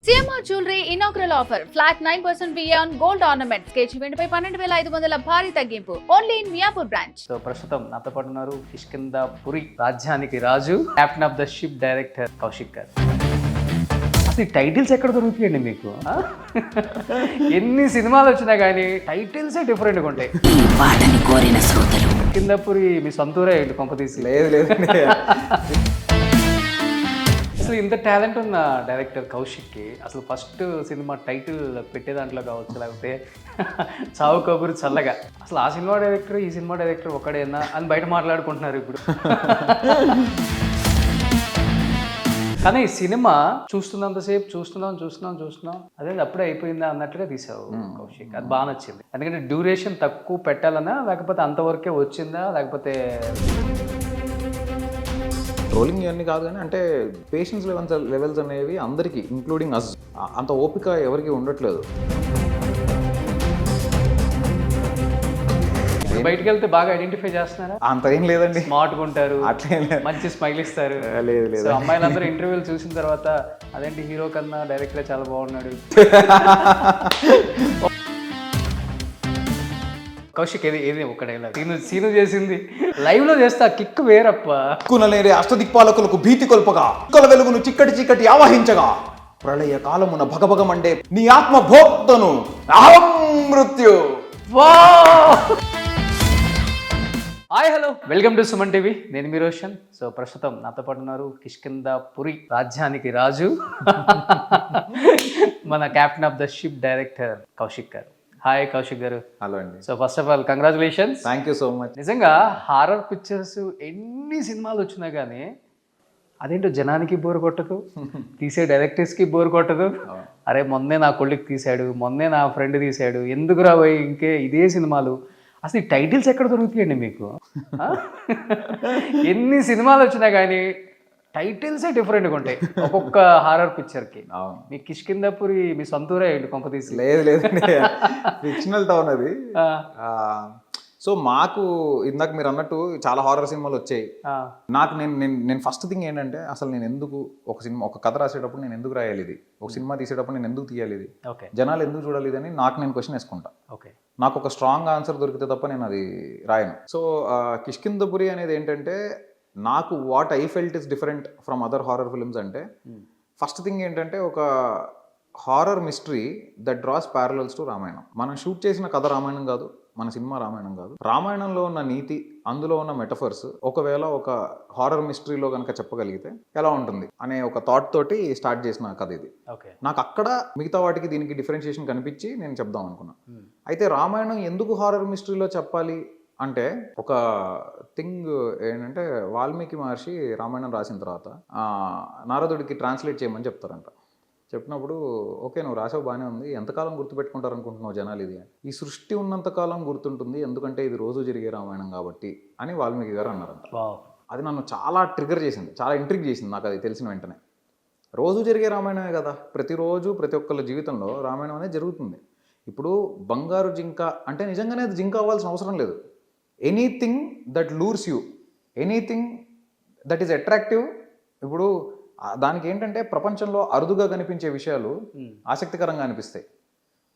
CMR jewellery inaugural offer flat 9% VA on gold ornaments KG వెండిపై 12,500 భారీ తగ్గింపు only in Miyapur branch. So ప్రస్తుతం నాతో పాటు ఉన్నారు కిష్కింధాపురి రాజ్యానికి రాజు captain of the ship director Kaushik garu. అసలు టైటిల్స్ ఎక్కడ దొరుకుతాయండి మీకు? ఎన్ని సినిమాలు వచ్చినా కానీ టైటిల్సే డిఫరెంట్గా ఉంటాయి. కిష్కింధాపురి మీ సొంతూరే ఏంటి కొంపతీసి? లేదు అసలు ఇంత టాలెంట్ ఉన్న డైరెక్టర్ కౌశిక్కి అసలు ఫస్ట్ సినిమా టైటిల్ పెట్టే దాంట్లో కావచ్చు, లేకపోతే చావు కబురు చల్లగా, అసలు ఆ సినిమా డైరెక్టర్ ఈ సినిమా డైరెక్టర్ ఒకడేనా అని బయట మాట్లాడుకుంటున్నారు ఇప్పుడు. కానీ ఈ సినిమా చూస్తున్నంతసేపు చూస్తున్నాం అదే అప్పుడే అయిపోయిందా అన్నట్లుగా తీసావు కౌశిక్. అది బాగా నచ్చింది. ఎందుకంటే డ్యూరేషన్ తక్కువ పెట్టాలనా, లేకపోతే అంతవరకే వచ్చిందా, లేకపోతే ట్రోలింగ్ ఇవన్నీ కాదు కానీ అంటే పేషెన్స్ లెవెల్స్ అనేవి అందరికీ ఇంక్లూడింగ్ అస్ అంత ఓపిక ఎవరికి ఉండట్లేదు. బయటకు వెళ్తే బాగా ఐడెంటిఫై చేస్తున్నారా? అంత ఏం లేదండి, స్మార్ట్గా ఉంటారు, అట్లే మంచి స్మైల్ ఇస్తారు. లేదు సో అమ్మాయిలందరూ ఇంటర్వ్యూలు చూసిన తర్వాత అదేంటి హీరో కన్నా డైరెక్టర్ చాలా బాగున్నాడు. కౌశిక్ ఏది ఒక డైలాగ్ సీను చేసింది లైవ్ లో చేస్తా కిక్ వేరప్ప. కునలేని అష్టదిక్పాలకులకు భీతి కొల్పగా, కుల వెలుగును చిక్కటి ఆవహించగా, ప్రళయ కాలమున భగభగమండే నీ ఆత్మ భోక్తను అహం మృత్యు. Hi hello, welcome to Suman TV. నేను మీ రోషన్. సో ప్రస్తుతం నాతో పాటు ఉన్నారు కిష్కింధాపురి రాజ్యానికి రాజు, మన captain of the ship director Kaushik గారు. హాయ్ కౌశిక్ గారు. హలో అండి. So first of all congratulations. Thank you so much. నిజంగా హారర్ పిక్చర్స్ ఎన్ని సినిమాలు వచ్చినా కానీ అదేంటో జనానికి బోర్ కొట్టదు, తీసే డైరెక్టర్స్కి బోర్ కొట్టదు. అరే మొన్నే నా కొడుకు తీశాడు, మొన్నే నా ఫ్రెండ్ తీశాడు, ఎందుకు రాబోయి ఇంకే ఇదే సినిమాలు. అసలు ఈ టైటిల్స్ ఎక్కడ దొరుకుతాయండి మీకు? ఎన్ని సినిమాలు వచ్చినా కానీ టైటిల్సే డిఫరెంట్గా ఉంటాయి ఒక్కొక్క హారర్ పిక్చర్కి. మీ కిష్కింధాపురి మీ సొంతూరే ఏంటి కొంపతీసి? లేదండి, ఫిక్షనల్ టౌన్ అది. సో మాకు ఇందాక మీరు అన్నట్టు చాలా హారర్ సినిమాలు వచ్చాయి. నాకు నేను ఫస్ట్ థింగ్ ఏంటంటే అసలు నేను ఎందుకు ఒక కథ రాసేటప్పుడు నేను ఎందుకు రాయాలి ఇది, ఒక సినిమా తీసేటప్పుడు నేను ఎందుకు తీయాలి ఇది, జనాలు ఎందుకు చూడాలి ఇది అని నేను క్వశ్చన్ వేసుకుంటా. నాకు ఒక స్ట్రాంగ్ ఆన్సర్ దొరికితే తప్ప నేను అది రాయను. సో కిష్కింధాపురి అనేది ఏంటంటే నాకు what I felt is different from other horror films అంటే ఫస్ట్ థింగ్ ఏంటంటే ఒక horror mystery that draws parallels to Ramayanam. మనం షూట్ చేసిన కథ రామాయణం కాదు, మన సినిమా రామాయణం కాదు. రామాయణంలో ఉన్న నీతి, అందులో ఉన్న మెటఫర్స్ ఒకవేళ ఒక హారర్ మిస్టరీలో కనుక చెప్పగలిగితే ఎలా ఉంటుంది అనే ఒక థాట్ తోటి స్టార్ట్ చేసిన కథ ఇది. నాకు అక్కడ మిగతా వాటికి దీనికి డిఫరెన్షియేషన్ కనిపించి నేను చెప్దాం అనుకున్నా. అయితే రామాయణం ఎందుకు హారర్ మిస్టరీలో చెప్పాలి అంటే ఒక థింగ్ ఏంటంటే వాల్మీకి మహర్షి రామాయణం రాసిన తర్వాత నారదుడికి ట్రాన్స్లేట్ చేయమని చెప్తారంట. చెప్పినప్పుడు ఓకే నువ్వు రాసావు బాగానే ఉంది, ఎంతకాలం గుర్తుపెట్టుకుంటారు అనుకుంటున్నావు జనాలు ఇది? ఈ సృష్టి ఉన్నంతకాలం గుర్తుంటుంది, ఎందుకంటే ఇది రోజు జరిగే రామాయణం కాబట్టి అని వాల్మీకి గారు అన్నారంట. అది నన్ను చాలా ట్రిగర్ చేసింది, చాలా ఇంట్రిగ్ చేసింది నాకు అది తెలిసిన వెంటనే. రోజు జరిగే రామాయణమే కదా, ప్రతిరోజు ప్రతి ఒక్కళ్ళ జీవితంలో రామాయణం అనేది జరుగుతుంది. ఇప్పుడు బంగారు జింక అంటే నిజంగానే అది జింక అవ్వాల్సిన అవసరం లేదు. Anything that lures you, anything that is attractive. ఇప్పుడు దానికి ఏంటంటే ప్రపంచంలో అరుదుగా కనిపించే విషయాలు ఆసక్తికరంగా అనిపిస్తాయి,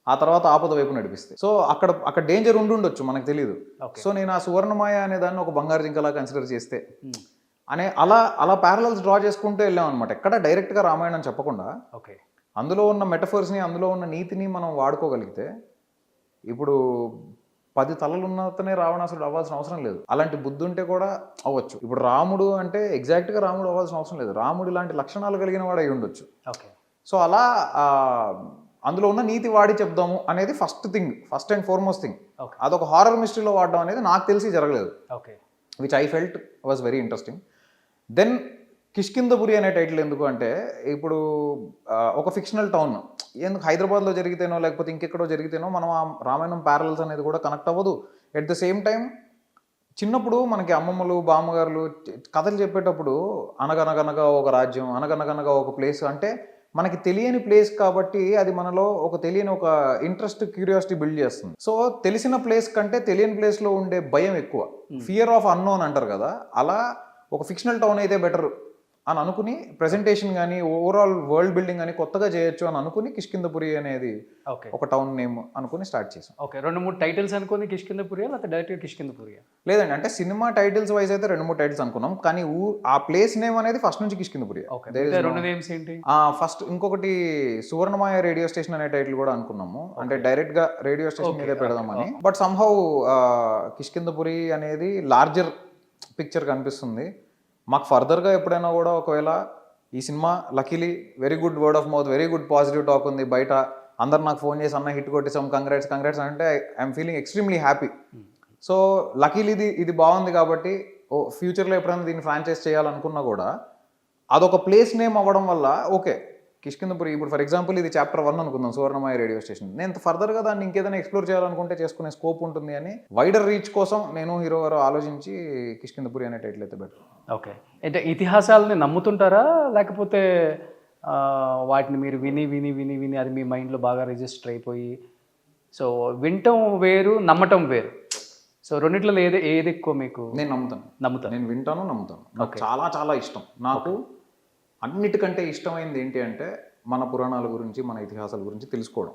ఆ తర్వాత ఆపద వైపు నడిపిస్తాయి. సో అక్కడ డేంజర్ ఉండుండొచ్చు, మనకు తెలియదు. సో నేను ఆ సువర్ణమాయ అనే దాన్ని ఒక బంగారు జింకలా కన్సిడర్ చేస్తే అనే అలా ప్యారలల్స్ డ్రా చేసుకుంటూ వెళ్ళాం అనమాట. ఎక్కడ డైరెక్ట్గా రామాయణం చెప్పకుండా అందులో ఉన్న మెటఫర్స్ని, అందులో ఉన్న నీతిని మనం వాడుకోగలిగితే ఇప్పుడు 10 తలలు ఉన్నతనే రావణాసురుడు అవ్వాల్సిన అవసరం లేదు. అలాంటి బుద్ధి ఉంటే కూడా అవ్వచ్చు. ఇప్పుడు రాముడు అంటే ఎగ్జాక్ట్గా రాముడు అవ్వాల్సిన అవసరం లేదు, రాముడు ఇలాంటి లక్షణాలు కలిగిన వాడు అయి ఉండొచ్చు. సో అలా అందులో ఉన్న నీతి వాడి చెప్దాము అనేది ఫస్ట్ అండ్ ఫార్మోస్ట్ థింగ్. అదొక హారర్ మిస్టరీలో వాడడం అనేది నాకు తెలిసి జరగలేదు, which I felt was very interesting. Then Kishkindhapuri అనే టైటిల్ ఎందుకు అంటే ఇప్పుడు ఒక ఫిక్షనల్ టౌన్ ఎందుకు హైదరాబాద్లో జరిగితేనో లేకపోతే ఇంకెక్కడో జరిగితేనో మనం ఆ రామాయణం ప్యారలల్స్ అనేది కూడా కనెక్ట్ అవ్వదు. ఎట్ ద సేమ్ టైం చిన్నప్పుడు మనకి అమ్మమ్మలు బామ్మగారులు కథలు చెప్పేటప్పుడు అనగనగనగా ఒక రాజ్యం, అనగనగనగా ఒక ప్లేస్ అంటే మనకి తెలియని ప్లేస్ కాబట్టి అది మనలో ఒక తెలియని ఒక ఇంట్రెస్ట్, క్యూరియాసిటీ బిల్డ్ చేస్తుంది. సో తెలిసిన ప్లేస్ కంటే తెలియని ప్లేస్లో ఉండే భయం ఎక్కువ, ఫియర్ ఆఫ్ అన్నోన్ అంటారు కదా, అలా ఒక ఫిక్షనల్ టౌన్ అయితే బెటర్ అని అనుకుని ప్రెజెంటేషన్ కానీ ఓవరాల్ వరల్డ్ బిల్డింగ్ అని కొత్తగా చేయొచ్చు అని అనుకుని కిష్కింధపురి అనేది ఓకే ఒక టౌన్ నేమ్ అనుకుని స్టార్ట్ చేసాం. ఓకే 2-3 టైటిల్స్ అనుకుని కిష్కింధపురియా లేకపోతే డైరెక్ట్గా కిష్కింధపురియా? లేదండి, అంటే సినిమా టైటిల్స్ వైజ్ అయితే 2-3 టైటిల్స్ అనుకున్నాం, కానీ ఆ ప్లేస్ నేమ్ అనేది ఫస్ట్ నుంచి కిష్కింధపురి. ఓకే 2 నేమ్స్ ఏంటి? ఫస్ట్ ఇంకొకటి సువర్ణమాయ రేడియో స్టేషన్ అనే టైటిల్ కూడా అనుకున్నాము, అంటే డైరెక్ట్ గా రేడియో స్టేషన్ మీదే పెడదామని. బట్ సమ్హౌ కిష్కింధపురి అనేది లార్జర్ పిక్చర్ కనిపిస్తుంది మాకు. ఫర్దర్గా ఎప్పుడైనా కూడా ఒకవేళ ఈ cinema luckily very good word of mouth, very good positive talk ఉంది బయట, అందరు నాకు ఫోన్ చేసి అన్న హిట్ కొట్టేసాం, కంగ్రాట్స్ అంటే I'm feeling extremely happy. So luckily ఇది బాగుంది కాబట్టి ఫ్యూచర్లో ఎప్పుడైనా దీన్ని ఫ్రాంచైజ్ చేయాలనుకున్నా కూడా అదొక ప్లేస్ నేమ్ అవ్వడం వల్ల ఓకే కిష్కింధపురి. ఇప్పుడు ఫర్ ఎగ్జాంపుల్ ఇది చాప్టర్ 1 అనుకుందాం, సువర్ణమాయ రేడియో స్టేషన్. నేను ఫర్దర్గా దాన్ని ఇంకేదైనా ఎక్స్ప్లోర్ చేయాలనుకుంటే చేసుకునే స్కోప్ ఉంటుంది అని వైడర్ రీచ్ కోసం నేను హీరో గారు ఆలోచించి కిష్కింధపురి అనే టైటిల్ అయితే పెట్టాను. ఓకే, అంటే ఇతిహాసాలని నమ్ముతుంటారా లేకపోతే వాటిని మీరు విని విని విని విని అది మీ మైండ్లో బాగా రిజిస్టర్ అయిపోయి, సో వినటం వేరు నమ్మటం వేరు, సో రెండిట్లో ఏది ఎక్కువ మీకు? నేను నమ్ముతాను, నేను వింటాను, నమ్ముతాను. నాకు చాలా చాలా ఇష్టం. నాకు అన్నిటికంటే ఇష్టమైంది ఏంటి అంటే మన పురాణాల గురించి, మన ఇతిహాసాల గురించి తెలుసుకోవడం.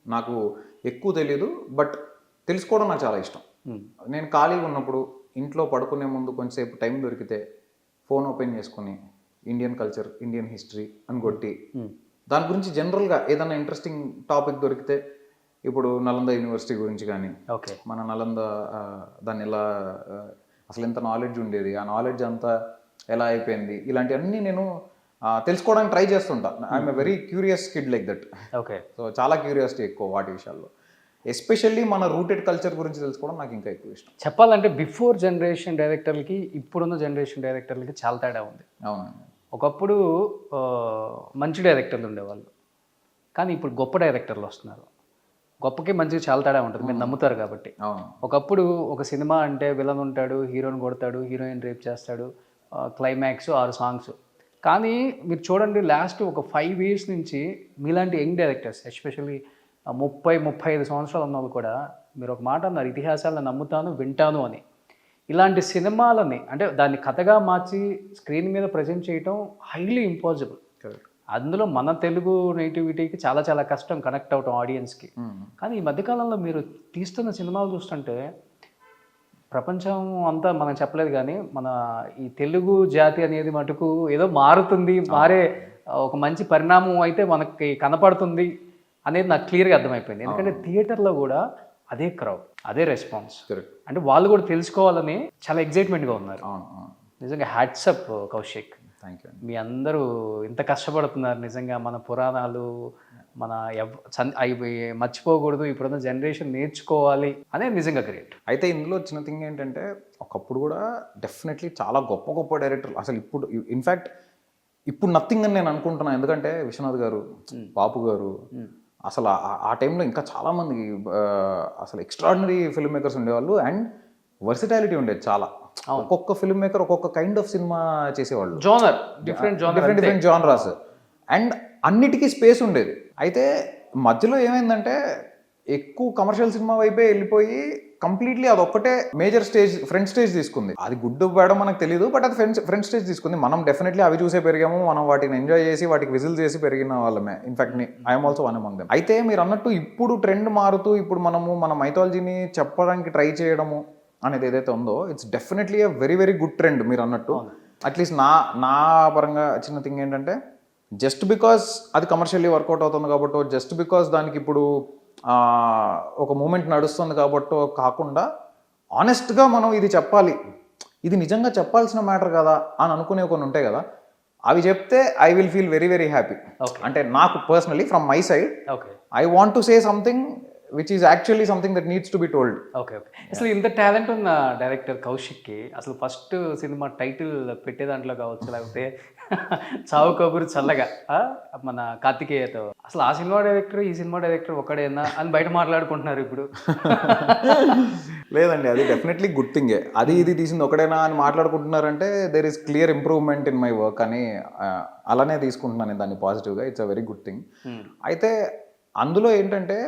నాకు ఎక్కువ తెలియదు, బట్ తెలుసుకోవడం నాకు చాలా ఇష్టం. నేను ఖాళీగా ఉన్నప్పుడు ఇంట్లో పడుకునే ముందు కొంచెంసేపు టైం దొరికితే ఫోన్ ఓపెన్ చేసుకుని ఇండియన్ కల్చర్, ఇండియన్ హిస్టరీ అని కొట్టి దాని గురించి జనరల్గా ఏదైనా ఇంట్రెస్టింగ్ టాపిక్ దొరికితే, ఇప్పుడు నలంద యూనివర్సిటీ గురించి కానీ, మన నలంద దాన్ని ఎలా అసలు ఎంత నాలెడ్జ్ ఉండేది, ఆ నాలెడ్జ్ అంతా ఎలా అయిపోయింది, ఇలాంటివన్నీ నేను తెలుసుకోవడానికి ట్రై చేస్తుంటా. I'm a very curious kid like that. Okay, so చాలా క్యూరియాసిటీ ఎక్కువ వాటి విషయాల్లో, ఎస్పెషల్లీ మన రూటెడ్ కల్చర్ గురించి తెలుసుకోవడం నాకు ఇంకా ఎక్కువ ఇష్టం. చెప్పాలంటే బిఫోర్ జనరేషన్ డైరెక్టర్లకి ఇప్పుడున్న జనరేషన్ డైరెక్టర్లకి చాలా తేడా ఉంది. అవునండి, ఒకప్పుడు మంచి డైరెక్టర్లు ఉండేవాళ్ళు, కానీ ఇప్పుడు గొప్ప డైరెక్టర్లు వస్తున్నారు. గొప్పకి మంచిగా చాలా తేడా ఉంటుంది, మీరు నమ్ముతారు కాబట్టి. ఒకప్పుడు ఒక సినిమా అంటే విలన్ ఉంటాడు, హీరోని కొడతాడు, హీరోయిన్ రేప్ చేస్తాడు, క్లైమాక్స్ 6 సాంగ్స్. కానీ మీరు చూడండి లాస్ట్ ఒక 5 years నుంచి మీలాంటి యంగ్ డైరెక్టర్స్, ఎస్పెషల్లీ 30-35 సంవత్సరాలు ఉన్న వాళ్ళు కూడా మీరు ఒక మాట అన్నారు, ఇతిహాసాలను నమ్ముతాను, వింటాను అని. ఇలాంటి సినిమాలని అంటే దాన్ని కథగా మార్చి స్క్రీన్ మీద ప్రజెంట్ చేయటం హైలీ ఇంపాసిబుల్. అందులో మన తెలుగు నేటివిటీకి చాలా చాలా కష్టం కనెక్ట్ అవటం ఆడియన్స్కి. కానీ ఈ మధ్యకాలంలో మీరు తీస్తున్న సినిమాలు చూస్తుంటే ప్రపంచం అంతా మనం చెప్పలేదు, కానీ మన ఈ తెలుగు జాతి అనేది మటుకు ఏదో మారే ఒక మంచి పరిణామం అయితే మనకి కనపడుతుంది అనేది నాకు క్లియర్గా అర్థమైపోయింది. ఎందుకంటే థియేటర్లో కూడా అదే క్రౌడ్, అదే రెస్పాన్స్, అంటే వాళ్ళు కూడా తెలుసుకోవాలని చాలా ఎగ్జైట్మెంట్గా ఉన్నారు. నిజంగా hats up Kaushik, thank you. మీ అందరూ ఇంత కష్టపడుతున్నారు నిజంగా. మన పురాణాలు మన అవి మర్చిపోకూడదు, ఇప్పుడున్న జనరేషన్ నేర్చుకోవాలి అనేది నిజంగా గ్రేట్. అయితే ఇందులో చిన్న థింగ్ ఏంటంటే ఒకప్పుడు కూడా డెఫినెట్లీ చాలా గొప్ప గొప్ప డైరెక్టర్లు, అసలు ఇప్పుడు ఇన్ఫ్యాక్ట్ ఇప్పుడు నథింగ్ అని నేను అనుకుంటున్నాను. ఎందుకంటే విశ్వనాథ్ గారు, బాపు గారు, అసలు ఆ టైంలో ఇంకా చాలామంది అసలు ఎక్స్ట్రాడినరీ ఫిల్మ్ మేకర్స్ ఉండేవాళ్ళు అండ్ వర్సిటాలిటీ ఉండేది చాలా. ఒక్కొక్క ఫిల్మ్ మేకర్ ఒక్కొక్క కైండ్ ఆఫ్ సినిమా చేసేవాళ్ళు, డిఫరెంట్ జానరాస్, అండ్ అన్నిటికీ స్పేస్ ఉండేది. అయితే మధ్యలో ఏమైందంటే ఎక్కువ కమర్షియల్ సినిమా వైపే వెళ్ళిపోయి కంప్లీట్లీ అదొక్కటే మేజర్ స్టేజ్, ఫ్రంట్ స్టేజ్ తీసుకుంది. అది గుడ్ వేయడం మనకు తెలియదు, బట్ అది ఫ్రంట్ స్టేజ్ తీసుకుంది. మనం డెఫినెట్లీ అవి చూసే పెరిగాము, మనం వాటిని ఎంజాయ్ చేసి వాటికి విజిల్ చేసి పెరిగిన వాళ్ళమే. In fact I'm also one among them. అయితే మీరు అన్నట్టు ఇప్పుడు ట్రెండ్ మారుతూ ఇప్పుడు మనము మన మైథాలజీని చెప్పడానికి ట్రై చేయడము అనేది ఏదైతే ఉందో, it's definitely a very very good trend మీరు అన్నట్టు. అట్లీస్ట్ నా పరంగా చిన్న థింగ్ ఏంటంటే, జస్ట్ బికాస్ అది కమర్షియల్లీ వర్కౌట్ అవుతుంది కాబట్టి, జస్ట్ బికాస్ దానికి ఇప్పుడు ఒక మూమెంట్ నడుస్తుంది కాబట్టి కాకుండా, ఆనెస్ట్గా మనం ఇది చెప్పాలి, ఇది నిజంగా చెప్పాల్సిన మ్యాటర్ కదా అని అనుకునే కొన్ని ఉంటాయి కదా, అవి చెప్తే I will feel very very happy. అంటే నాకు personally from my side I want to say something which is actually something that needs to be told. Okay. అసలు ఇంత టాలెంట్ ఉన్న డైరెక్టర్ కౌశిక్కి అసలు ఫస్ట్ సినిమా టైటిల్ పెట్టే దాంట్లో కావచ్చు, లేకపోతే చావు కబురు చల్లగా మన కార్తికేయతో, అసలు ఆ సినిమా డైరెక్టర్ ఈ సినిమా డైరెక్టర్ ఒకడేనా అని బయట మాట్లాడుకుంటున్నారు ఇప్పుడు. లేదండి, అది డెఫినెట్లీ గుడ్ థింగే. అది ఇది తీసింది ఒకడేనా అని మాట్లాడుకుంటున్నారంటే there is clear improvement in my work అని అలానే తీసుకుంటున్నాను దాన్ని పాజిటివ్గా. It's a very good thing. అయితే అందులో ఏంటంటే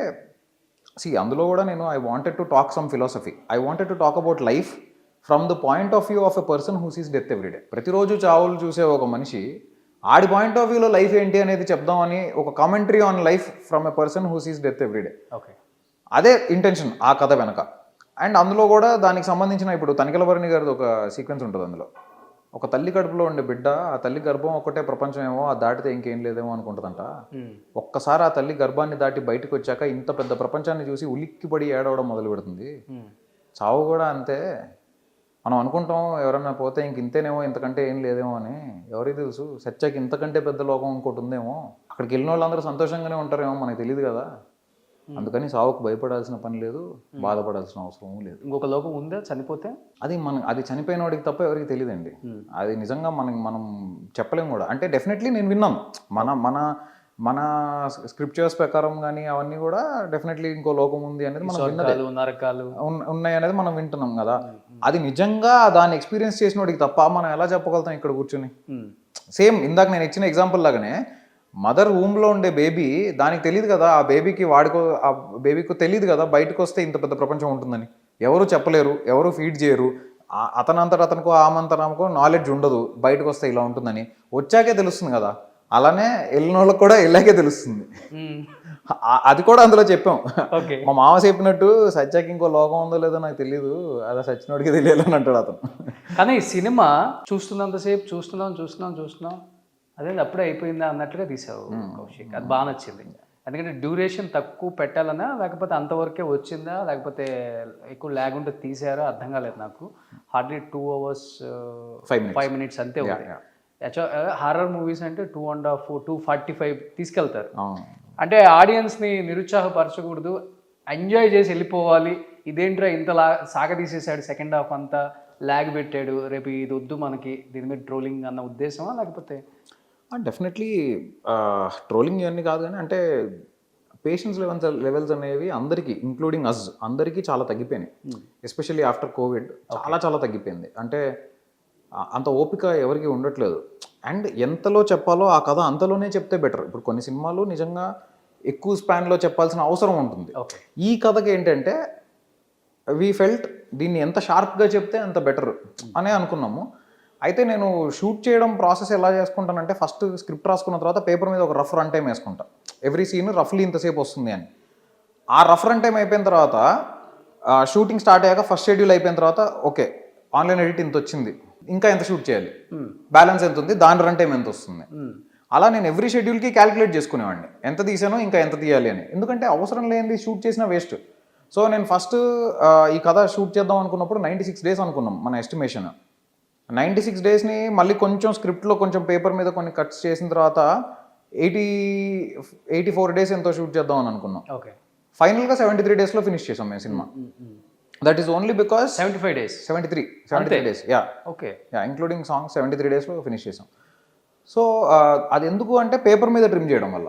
అందులో కూడా నేను I wanted to talk some philosophy, I wanted to talk about life from the point of view of a person who sees death everyday. ప్రతిరోజు చావులు చూసే ఒక మనిషి ఆడి పాయింట్ ఆఫ్ వ్యూలో లైఫ్ ఏంటి అనేది చెప్దామని ఒక commentary on life from a person who sees death everyday. Okay, అదే ఇంటెన్షన్ ఆ కథ వెనక. అండ్ అందులో కూడా దానికి సంబంధించిన ఇప్పుడు తనికెలభరణి గారిది ఒక సీక్వెన్స్ ఉంటుంది అందులో. ఒక తల్లి కడుపులో ఉండే బిడ్డ, ఆ తల్లి గర్భం ఒకటే ప్రపంచం ఏమో, ఆ దాటితే ఇంకేం లేదేమో అనుకుంటుందంట. ఒక్కసారి ఆ తల్లి గర్భాన్ని దాటి బయటకు వచ్చాక ఇంత పెద్ద ప్రపంచాన్ని చూసి ఉలిక్కిపడి ఏడవడం మొదలు పెడుతుంది. చావు కూడా అంతే. మనం అనుకుంటాం ఎవరన్నా పోతే ఇంక ఇంతేనేమో, ఇంతకంటే ఏం లేదేమో అని. ఎవరికి తెలుసు, సత్యాకి ఇంతకంటే పెద్ద లోకం ఇంకోటి ఉందేమో. అక్కడికి వెళ్ళిన వాళ్ళందరూ సంతోషంగానే ఉంటారేమో, మనకు తెలియదు కదా. అందుకని సావుకు భయపడాల్సిన పని లేదు, బాధపడాల్సిన అవసరం లేదు. ఇంకొక లోకం ఉందా చనిపోతే? అది చనిపోయిన వాడికి తప్ప ఎవరికి తెలియదండి. అది నిజంగా మనం చెప్పలేము కూడా. అంటే డెఫినెట్లీ నేను విన్నాను, మన స్క్రిప్చర్స్ ప్రకారం కానీ అవన్నీ కూడా డెఫినెట్లీ ఇంకో లోకం ఉంది అనేది మనం విన్నదే, నరకాలు ఉన్నాయి అనేది మనం వింటున్నాం కదా. అది నిజంగా దాన్ని ఎక్స్పీరియన్స్ చేసిన వాడికి తప్ప మనం ఎలా చెప్పగలుగుతాం ఇక్కడ కూర్చొని? సేమ్ ఇందాక నేను ఇచ్చిన ఎగ్జాంపుల్ లాగానే మదర్ వూమ్లో ఉండే బేబీ, దానికి తెలియదు కదా ఆ బేబీకి తెలియదు కదా బయటకు వస్తే ఇంత పెద్ద ప్రపంచం ఉంటుందని. ఎవరు చెప్పలేరు, ఎవరు ఫీడ్ చేయరు. అతనికో ఆమంతరామకో నాలెడ్జ్ ఉండదు బయటకు వస్తే ఇలా ఉంటుందని. వచ్చాకే తెలుస్తుంది కదా. అలానే వెళ్ళిన వాళ్ళకి కూడా ఇలాగే తెలుస్తుంది. అది కూడా అందులో చెప్పాం. మా మామ చెప్పినట్టు సత్యాకి ఇంకో లోకం ఉందో లేదో నాకు తెలియదు, అలా సచ్చినోడికి తెలియాలని అంటాడు అతను. కానీ ఈ సినిమా చూస్తున్నంతసేపు చూస్తున్నాం అదే అప్పుడే అయిపోయిందా అన్నట్లుగా తీసావు కౌశిక్. అది బాగా నచ్చింది. ఎందుకంటే డ్యూరేషన్ తక్కువ పెట్టాలనా, లేకపోతే అంతవరకే వచ్చిందా, లేకపోతే ఎక్కువ ల్యాగ్ ఉంటే తీసారా అర్థం కాలేదు నాకు. హార్డ్లీ 2 hours 5 minutes అంతే ఉంది. హారర్ మూవీస్ అంటే 2.5 2:45 తీసుకెళ్తారు. అంటే ఆడియన్స్ని నిరుత్సాహపరచకూడదు, ఎంజాయ్ చేసి వెళ్ళిపోవాలి. ఇదేంట్రా ఇంత సాగదీసేసాడు, సెకండ్ హాఫ్ అంతా ల్యాగ్ పెట్టాడు, రేపు ఇది వద్దు మనకి, దీని మీద ట్రోలింగ్ అన్న ఉద్దేశమా లేకపోతే? డెఫినెట్లీ ట్రోలింగ్ ఇవన్నీ కాదు, కానీ అంటే పేషెన్స్ లెవెల్స్ అనేవి అందరికీ ఇంక్లూడింగ్ అస్ అందరికీ చాలా తగ్గిపోయినాయి. ఎస్పెషల్లీ ఆఫ్టర్ కోవిడ్ చాలా తగ్గిపోయింది. అంటే అంత ఓపిక ఎవరికి ఉండట్లేదు. అండ్ ఎంతలో చెప్పాలో ఆ కథ అంతలోనే చెప్తే బెటర్. ఇప్పుడు కొన్ని సినిమాలు నిజంగా ఎక్కువ స్పాన్లో చెప్పాల్సిన అవసరం ఉంటుంది. ఈ కథకి ఏంటంటే వీ ఫెల్ట్ దీన్ని ఎంత షార్ప్గా చెప్తే అంత బెటర్ అనే అనుకున్నాము. అయితే నేను షూట్ చేయడం ప్రాసెస్ ఎలా చేసుకుంటానంటే, ఫస్ట్ స్క్రిప్ట్ రాసుకున్న తర్వాత పేపర్ మీద ఒక రఫ్ రన్ టైం వేసుకుంటా. ఎవ్రీ సీన్ రఫ్లీ ఇంతసేపు వస్తుంది అని. ఆ రఫ్ రన్ టైం అయిపోయిన తర్వాత షూటింగ్ స్టార్ట్ అయ్యాక ఫస్ట్ షెడ్యూల్ అయిపోయిన తర్వాత ఓకే ఆన్లైన్ ఎడిట్ ఇంత వచ్చింది, ఇంకా ఎంత షూట్ చేయాలి, బ్యాలెన్స్ ఎంత ఉంది, దాని రన్ టైం ఎంత వస్తుంది, అలా నేను ఎవ్రీ షెడ్యూల్కి క్యాలిక్యులేట్ చేసుకునేవాడిని ఎంత తీసానో ఇంకా ఎంత తీయాలి అని. ఎందుకంటే అవసరం లేనిది షూట్ చేసిన వేస్ట్. సో నేను ఫస్ట్ ఈ కథ షూట్ చేద్దాం అనుకున్నప్పుడు 96 days అనుకున్నాం మన ఎస్టిమేషన్. 96 daysని మళ్ళీ కొంచెం స్క్రిప్ట్లో కొంచెం పేపర్ మీద కొన్ని కట్స్ చేసిన తర్వాత 84 days ఎంతో షూట్ చేద్దాం అని అనుకున్నాం. ఫైనల్గా 73 daysలో ఫినిష్ చేసాం మేము సినిమా. That is only because 73 days 73 days including songs 73 daysలో ఫినిష్ చేసాం. సో అది ఎందుకు అంటే పేపర్ మీద ట్రిమ్ చేయడం వల్ల.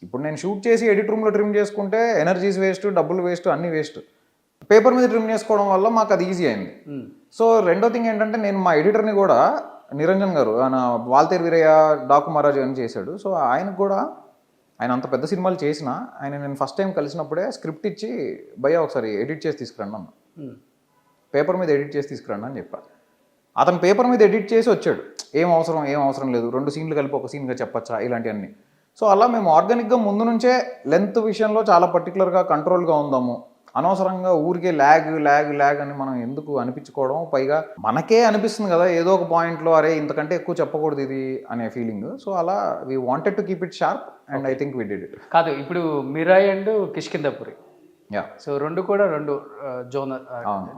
ఇప్పుడు నేను షూట్ చేసి ఎడిట్ రూమ్లో ట్రిమ్ చేసుకుంటే ఎనర్జీస్ వేస్ట్, డబ్బులు వేస్ట్, అన్నీ వేస్ట్. పేపర్ మీద ట్రిమ్ చేసుకోవడం వల్ల మాకు అది ఈజీ అయింది. సో రెండో థింగ్ ఏంటంటే, నేను మా ఎడిటర్ని కూడా నిరంజన్ గారు, ఆయన వాల్తేరు వీరయ్య, డాకు మహారాజు అని చేశాడు. సో ఆయనకు కూడా, ఆయన అంత పెద్ద సినిమాలు చేసిన ఆయన నేను ఫస్ట్ టైం కలిసినప్పుడే స్క్రిప్ట్ ఇచ్చి భయ్యా ఒకసారి ఎడిట్ చేసి తీసుకురండి అన్న, పేపర్ మీద ఎడిట్ చేసి తీసుకురండి అని చెప్పా. అతను పేపర్ మీద ఎడిట్ చేసి వచ్చాడు. ఏం అవసరం లేదు, 2 సీన్లు కలిపి ఒక సీన్గా చెప్పచ్చా, ఇలాంటివన్నీ. సో అలా మేము ఆర్గానిక్గా ముందు నుంచే లెంత్ విషయంలో చాలా పర్టికులర్గా కంట్రోల్గా ఉందాము. అనవసరంగా ఊరికే ల్యాగ్ అని మనం ఎందుకు అనిపించుకోవడం. పైగా మనకే అనిపిస్తుంది కదా ఏదో ఒక పాయింట్లో, అరే ఇంతకంటే ఎక్కువ చెప్పకూడదు ఇది అనే ఫీలింగ్. సో అలా we wanted to keep it sharp and I think we did it. కాదు, ఇప్పుడు మిరాయి అండ్ కిష్కింధపురి, సో రెండు జోనర్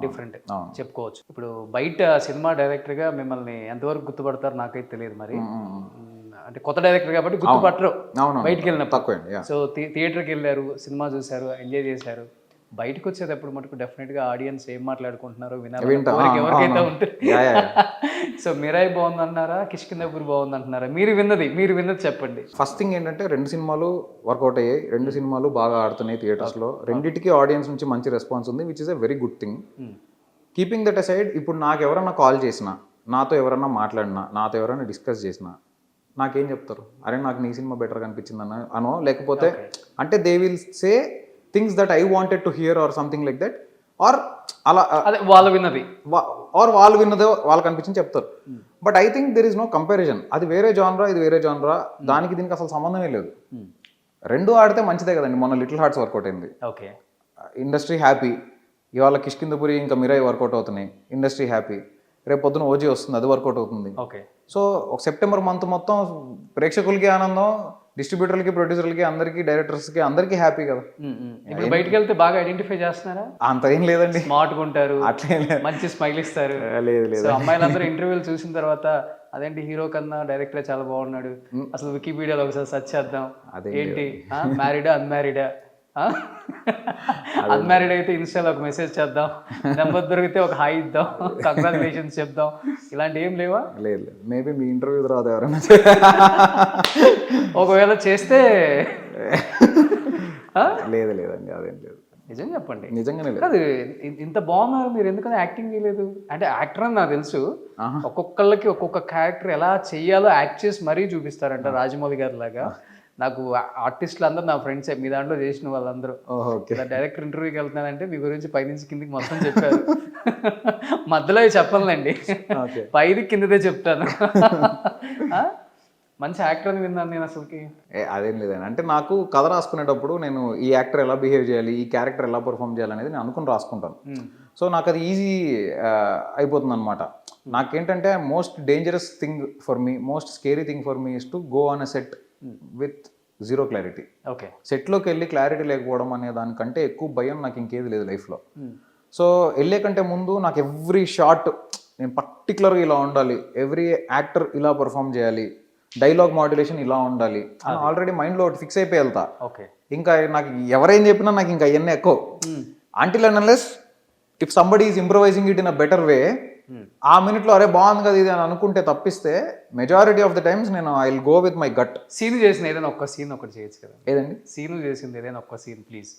డిఫరెంట్ చెప్పుకోవచ్చు. ఇప్పుడు బయట సినిమా డైరెక్టర్గా మిమ్మల్ని ఎంతవరకు గుర్తుపడతారు నాకైతే తెలియదు. మరి అంటే కొత్త డైరెక్టర్ కాబట్టి గుర్తుపట్టరు బయటికి వెళ్ళినప్పుడు. సో థియేటర్కి వెళ్ళారు, సినిమా చూశారు, ఎంజాయ్ చేశారు. బయటకు వచ్చేటప్పుడు మటుకు డెఫినెట్గా ఆడియన్స్ ఏం మాట్లాడుకుంటున్నారో వినాలి ఎవరికైతే ఉంటుంది. సో మిరాయి బాగుందన్నారా, కిష్కింధపురి బాగుందంటున్నారా? మీరు విన్నది చెప్పండి. ఫస్ట్ థింగ్ ఏంటంటే, 2 సినిమాలు వర్కౌట్ అయ్యాయి, 2 సినిమాలు బాగా ఆడుతున్నాయి థియేటర్స్లో. రెండింటికి ఆడియన్స్ నుంచి మంచి రెస్పాన్స్ ఉంది, which is a very good thing. Keeping that aside, ఇప్పుడు నాకు ఎవరన్నా కాల్ చేసినా, నాతో ఎవరన్నా మాట్లాడినా, నాతో ఎవరైనా డిస్కస్ చేసినా నాకేం చెప్తారు? అరే నాకు నీ సినిమా బెటర్ కనిపించింది అనో, లేకపోతే అంటే they will say things that I wanted to hear or something like that, or అలా అదే వాళ్ళు విన్నది. ఆర్ వాళ్ళు విన్నదో వాళ్ళకి అనిపించింది చెప్తారు. But I think there is no comparison. అది వేరే జానరా, ఇది వేరే జానరా, దానికి దీనికి అసలు సంబంధమే లేదు. రెండు ఆడితే మంచిదే కదండి. మొన్న లిటిల్ హార్ట్స్ వర్కౌట్ అయింది, ఓకే, ఇండస్ట్రీ హ్యాపీ. ఇవాళ కిష్కిందపురి ఇంకా మిరాయి వర్కౌట్ అవుతున్నాయి, ఇండస్ట్రీ హ్యాపీ. రేపు పొద్దున ఓజీ వస్తుంది, అది వర్కౌట్ అవుతుంది. ఓకే. సో ఒక సెప్టెంబర్ మంత్ మొత్తం ప్రేక్షకులకి ఆనందం, డిస్ట్రిబ్యూటర్లకి, ప్రొడ్యూసర్లకి, అందరికి, డైరెక్టర్స్కి అందరికీ హ్యాపీ కదా. ఇప్పుడు బయటికి వెళ్తే బాగా ఐడెంటిఫై చేస్తున్నారా? అంత ఏం లేదండి, స్మార్ట్గా ఉంటారు, అట్లే మంచి స్మైల్ ఇస్తారు. లేదు లేదు. సో అమ్మాయిలందరూ ఇంటర్వ్యూలు చూసిన తర్వాత అదేంటి హీరో కన్నా డైరెక్టర్ చాలా బాగున్నాడు, అసలు వికీపీడియాలో ఒకసారి సెర్చ్ చేద్దాం, ఏంటి మ్యారీడా అన్మ్యారీడా, అన్మ్యారీడ్ అయితే ఇన్స్టాలో ఒక మెసేజ్ చేద్దాం, నెంబర్ దొరికితే ఒక హాయ్ ఇద్దాం, కంగ్రాచులేషన్స్ చెప్దాం, ఇలాంటి ఏం లేవా? లేదు లేదు. మేబీ మీ ఇంటర్వ్యూ తర్వాత ఎవరైనా ఒకవేళ చేస్తే లేదు లేదండి, అదేం లేదు. నిజం చెప్పండి. నిజంగానే లేదు. కాదు, ఇంత బాగున్నారు మీరు, ఎందుకని యాక్టింగ్ చేయలేదు? అంటే యాక్టర్ అని నాకు తెలుసు, ఒక్కొక్కళ్ళకి ఒక్కొక్క క్యారెక్టర్ ఎలా చెయ్యాలో యాక్ట్ చేసి మరీ చూపిస్తారంట, రాజమౌళి గారి లాగా. నాకు ఆర్టిస్టులు అందరూ నా ఫ్రెండ్సే, మీ దాంట్లో చేసిన వాళ్ళందరూ. డైరెక్టర్ ఇంటర్వ్యూకి వెళ్తున్నానంటే మీ గురించి పైనుంచి కిందికి మొత్తం చెప్పారు. మధ్యలో చెప్పాలండి, పైది కిందదే చెప్తాను. మంచి యాక్టర్ అని విన్నాను నేను అసలుకి. అదేం లేదండి, అంటే నాకు కథ రాసుకునేటప్పుడు నేను ఈ యాక్టర్ ఎలా బిహేవ్ చేయాలి, ఈ క్యారెక్టర్ ఎలా పర్ఫామ్ చేయాలనేది నేను అనుకుని రాసుకుంటాను. సో నాకు అది ఈజీ అయిపోతుంది అనమాట. నాకేంటంటే most dangerous thing for me, most scary thing for me is to go on a set with zero clarity. Okay. సెట్లోకి వెళ్ళి క్లారిటీ లేకపోవడం అనే దానికంటే ఎక్కువ భయం నాకు ఇంకేది లేదు లైఫ్లో. సో వెళ్ళే కంటే ముందు నాకు ఎవ్రీ షాట్ నేను పర్టికులర్గా ఇలా ఉండాలి, ఎవ్రీ యాక్టర్ ఇలా పర్ఫామ్ చేయాలి, డైలాగ్ మాడ్యులేషన్ ఇలా ఉండాలి అని ఆల్రెడీ మైండ్లో ఒకటి ఫిక్స్ అయిపోయి వెళ్తా. ఓకే. ఇంకా నాకు ఎవరేం చెప్పినా నాకు ఇంకా అవన్నీ ఎక్కువ. Until and unless if somebody is improvising it in a better way, ఆ మినిట్లో అరే బాగుంది కదా ఇది అని అనుకుంటే తప్పిస్తే మెజారిటీ ఆఫ్ ద టైమ్స్ నేను I will go with my gut. Scene చేసిన ఏదైనా ఒక్క సీన్ ఒకటి చేయొచ్చు కదా. ఏదండి సీను చేసింది ఏదైనా ఒక్క సీన్ ప్లీజ్.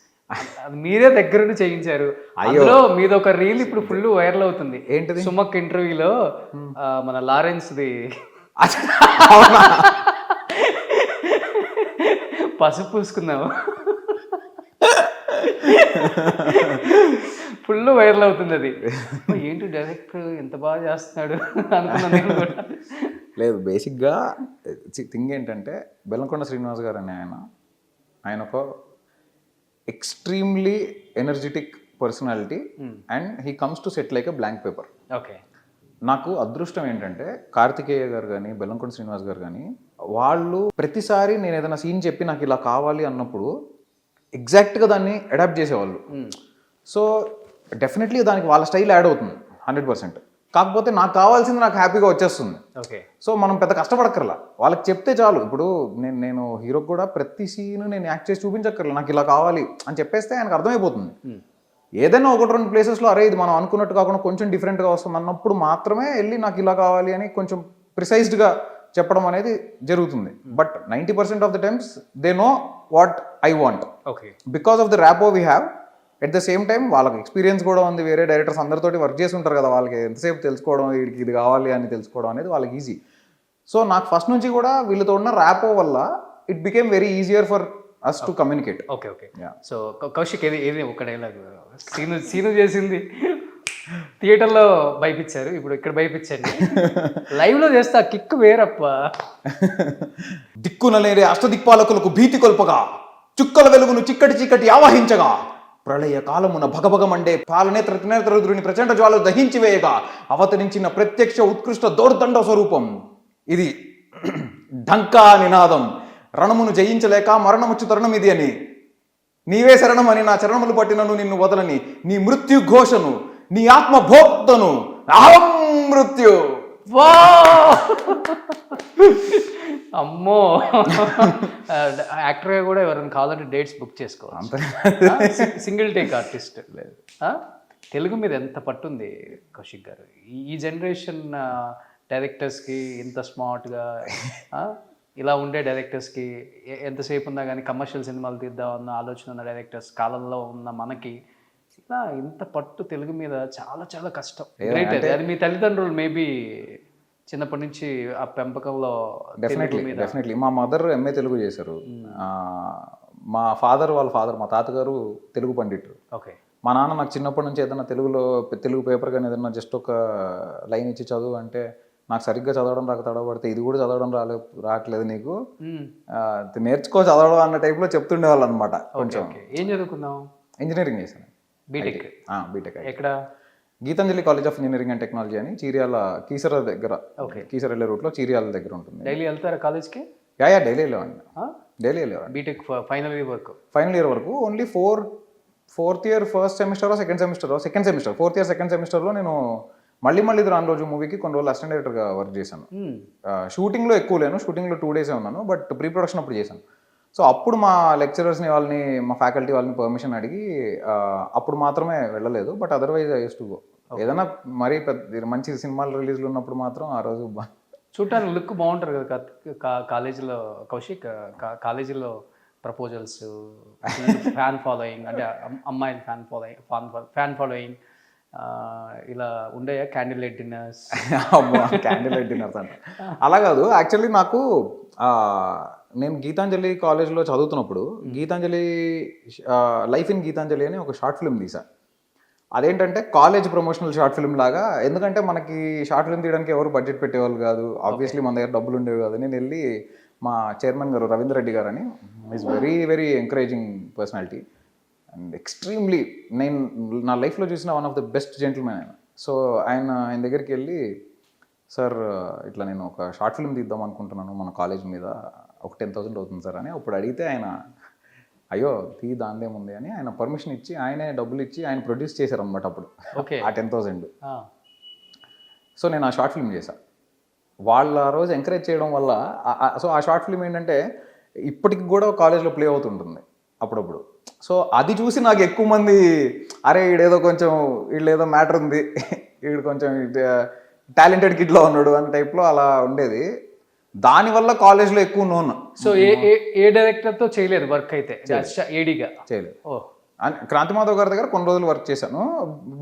అది మీరే దగ్గరుండి చేయించారు. అందులో మీద ఒక రీల్ ఇప్పుడు ఫుల్ వైరల్ అవుతుంది. ఏంటిది? సుమక్ ఇంటర్వ్యూలో మన లారెన్స్ ది పసుపు పూసుకున్నాము, ఫుల్ వైరల్ అవుతుంది అది. ఏంటి డైరెక్టర్ ఎంత బాగా చేస్తున్నాడు అనుకున్నాను నేను కూడా. లేదు, బేసిక్గా థింగ్ ఏంటంటే బెల్లంకొండ శ్రీనివాస్ గారు అని ఆయన ఒక extremely energetic personality and he comes to set like a blank paper. Okay. నాకు అదృష్టం ఏంటంటే కార్తికేయ గారు కానీ బెల్లంకొండ శ్రీనివాస్ గారు కానీ వాళ్ళు ప్రతిసారి నేను ఏదైనా సీన్ చెప్పి నాకు ఇలా కావాలి అన్నప్పుడు ఎగ్జాక్ట్గా దాన్ని అడాప్ట్ చేసేవాళ్ళు. సో డెఫినెట్లీ దానికి వాళ్ళ స్టైల్ యాడ్ అవుతుంది 100%. కాకపోతే నాకు కావాల్సింది నాకు హ్యాపీగా వచ్చేస్తుంది. ఓకే. సో మనం పెద్ద కష్టపడక్కర్లా, వాళ్ళకి చెప్తే చాలు. ఇప్పుడు నేను హీరోకి కూడా ప్రతి సీన్ నేను యాక్ట్ చేసి చూపించక్కర్లా, నాకు ఇలా కావాలి అని చెప్పేస్తే ఆయనకు అర్థమైపోతుంది. ఏదైనా ఒకటి రెండు ప్లేసెస్లో అరే ఇది మనం అనుకున్నట్టు కాకుండా కొంచెం డిఫరెంట్గా వస్తుంది అన్నప్పుడు మాత్రమే వెళ్ళి నాకు ఇలా కావాలి అని కొంచెం ప్రిసైజ్డ్గా చెప్పడం అనేది జరుగుతుంది. But 90% of the times they know what I want. Okay. Because of the rapport we have. At the same time వాళ్ళకి ఎక్స్పీరియన్స్ కూడా ఉంది, వేరే డైరెక్టర్స్ అందరితోటి వర్క్ చేసి ఉంటారు కదా, వాళ్ళకి ఎంతసేపు తెలుసుకోవడం వీడికి ఇది కావాలి అని తెలుసుకోవడం అనేది వాళ్ళకి ఈజీ. సో నాకు ఫస్ట్ నుంచి కూడా వీళ్ళతో ఉన్న ర్యాపో వల్ల it became very easier for us to communicate. Okay. Okay. So Kaushik ఏది ఒక డైలాగ్ సీను చేసింది థియేటర్లో భయపించారు, ఇప్పుడు ఇక్కడ భయపించండి, లైవ్లో చేస్తే ఆ కిక్ వేరప్ప. దిక్కునలేని అష్టదిక్పాలకులకు భీతి కొల్పగా, చుక్కల వెలుగును చిక్కటి చీకటి ఆవహించగా, ప్రళయ కాలమున భగభగమండే పాలనేత్ర త్రినేత్రుని ప్రచండ జ్వాలు దహించి వేయగా అవతరించిన ప్రత్యక్ష ఉత్కృష్ట దౌర్దండ స్వరూపం ఇది. ఢంకా నినాదం, రణమును జయించలేక మరణముచ్చు తరుణం ఇది అని, నీవే శరణమని నా చరణములు పట్టినను నిన్ను వదలని, నీ మృత్యు ఘోషను, నీ ఆత్మభోక్తను, అహం మృత్యు. అమ్మో, యాక్టర్గా కూడా ఎవరైనా కావాలంటే డేట్స్ బుక్ చేసుకోవాలి. సింగిల్ టేక్ ఆర్టిస్ట్ లేదు. తెలుగు మీద ఎంత పట్టుంది కౌశిక్ గారు. ఈ జనరేషన్ డైరెక్టర్స్కి ఇంత స్మార్ట్గా ఇలా ఉండే డైరెక్టర్స్కి ఎంతసేపు ఉన్నా కానీ కమర్షియల్ సినిమాలు తీద్దామన్న ఆలోచన ఉన్న డైరెక్టర్స్ కాలంలో ఉన్న మనకి ఇలా ఇంత పట్టు తెలుగు మీద చాలా చాలా కష్టం. గ్రేట్. అది మీ తల్లిదండ్రులు మేబీ చిన్నప్పటి నుంచి ఆ పెంపకంలో. డెఫినెట్లీ మా మదర్ ఎంఏ తెలుగు చేశారు, మా ఫాదర్ మా తాతగారు తెలుగు పండితుడు. ఓకే. మా నాన్న నాకు చిన్నప్పటి నుంచి ఏదైనా తెలుగు పేపర్ కానీ ఏదైనా జస్ట్ ఒక లైన్ ఇచ్చి చదువు అంటే నాకు సరిగ్గా చదవడం రాక తడబడితే ఇది కూడా చదవడం రావట్లేదు నీకు, నేర్చుకో చదవడం అన్న టైప్లో చెప్తుండేవాళ్ళు అనమాట. కొంచెం ఏం చదువుకున్నావు? ఇంజనీరింగ్ చేశాను. బీటెక్. బీటెక్ ఎక్కడ? Geethanjali college of engineering and technology అని చీర్యాల కీసర దగ్గర, కీసర వెళ్ళే రూట్లో చీర్యాల దగ్గర ఉంటుంది. డైలీ వెళ్తారా కాలేజ్కి? యా డైలీ వెళ్ళేవాడిని. డైలీ వెళ్ళేవాడిని. బీటెక్ ఫైనల్ ఇయర్ వరకు only fourth year first semester second semester fourth year second సెమిస్టర్లో నేను మళ్ళీ ఇది రాను రోజు మూవీకి కొన్ని రోజులు అసిస్టెంట్ డైరెక్టర్గా వర్క్ చేశాను. షూటింగ్లో ఎక్కువ లేను, షూటింగ్లో 2 days ఉన్నాను, బట్ ప్రీ ప్రొడక్షన్ అప్పుడు చేశాను. సో అప్పుడు మా లెక్చరర్స్ని వాళ్ళని, మా ఫ్యాకల్టీ వాళ్ళని పర్మిషన్ అడిగి అప్పుడు మాత్రమే వెళ్ళలేదు. But otherwise I use to go. ఏదైనా మరీ పెద్ద మంచి సినిమాలు రిలీజ్లు ఉన్నప్పుడు మాత్రం ఆ రోజు చూడటానికి లుక్ బాగుంటారు కదా కాలేజీలో. కౌశిక్ కాలేజీలో ప్రపోజల్స్, ఫ్యాన్ ఫాలోయింగ్, అంటే అమ్మాయిల ఫ్యాన్ ఫాలోయింగ్ ఇలా ఉండేయా? Candle light dinners? Candle light dinners అంట అలా కాదు. యాక్చువల్లీ నాకు నేను గీతాంజలి కాలేజ్లో చదువుతున్నప్పుడు గీతాంజలి లైఫ్ ఇన్ గీతాంజలి అని ఒక షార్ట్ ఫిల్మ్ తీసా. అదేంటంటే కాలేజ్ ప్రమోషనల్ షార్ట్ ఫిల్మ్ లాగా. ఎందుకంటే మనకి షార్ట్ ఫిల్మ్ తీయడానికి ఎవరు బడ్జెట్ పెట్టేవాళ్ళు కాదు, ఆబ్వియస్లీ మన దగ్గర డబ్బులు ఉండేవి కాదు. నేను వెళ్ళి మా చైర్మన్ గారు రవీంద్ర రెడ్డి గారు అని, is very very encouraging personality and extremely, నేను నా లైఫ్లో చూసిన one of the best gentlemen ఆయన. సో ఆయన దగ్గరికి వెళ్ళి, సార్ ఇట్లా నేను ఒక షార్ట్ ఫిల్మ్ తీద్దాం అనుకుంటున్నాను మన కాలేజ్ మీద, ఒక 10,000 అవుతుంది సార్ అని అప్పుడు అడిగితే ఆయన, అయ్యో దానిదేముంది అని ఆయన పర్మిషన్ ఇచ్చి, ఆయనే డబ్బులు ఇచ్చి ఆయన ప్రొడ్యూస్ చేశారు అనమాట అప్పుడు ఆ 10,000. సో నేను ఆ షార్ట్ ఫిల్మ్ చేశాను. వాళ్ళ ఆ రోజు ఎంకరేజ్ చేయడం వల్ల, సో ఆ షార్ట్ ఫిల్మ్ ఏంటంటే ఇప్పటికి కూడా కాలేజ్లో ప్లే అవుతుంటుంది అప్పుడప్పుడు. సో అది చూసి నాకు ఎక్కువ మంది, అరే వీళ్ళేదో మ్యాటర్ ఉంది, వీడు కొంచెం టాలెంటెడ్ కిడ్లో ఉన్నాడు అనే టైప్లో అలా ఉండేది. దానివల్ల కాలేజ్లో ఎక్కువ నోన్. సో ఏ డైరెక్టర్తో చేయలేదు వర్క్? అయితే ఏడీగా చేయలేదు. క్రాంతిమాధవ్ గారి దగ్గర కొన్ని రోజులు వర్క్ చేశాను,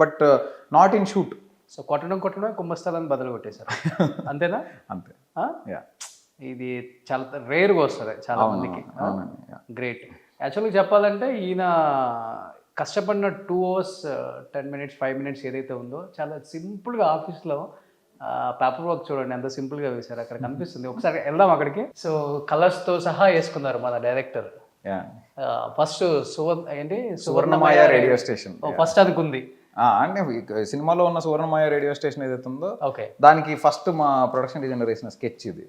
but not in shoot. So కొట్టడం కుంభస్థలాన్ని బదులు కొట్టేశారు అంతేనా? అంతే. ఇది చాలా రేర్గా వస్తుంది చాలా మందికి. గ్రేట్. యాక్చువల్గా చెప్పాలంటే ఈయన కష్టపడిన 2 hours 10 minutes 5 minutes ఏదైతే ఉందో చాలా సింపుల్గా ఆఫీస్లో పేపర్ వర్క్ చూడండి ఎంత సింపుల్గా వేశారు, అక్కడ కనిపిస్తుంది. ఒకసారి వెళ్దాం అక్కడికి. సో కలర్స్తో సహా వేసుకున్నారు మన director. First Suvarnamaya radio station first అనుకుంది. అంటే సినిమాలో ఉన్న సువర్ణమాయ రేడియో స్టేషన్ ఏదైతే ఉందో దానికి ఫస్ట్ మా ప్రొడక్షన్ డిజైనర్ వేసిన స్కెచ్ ఇది.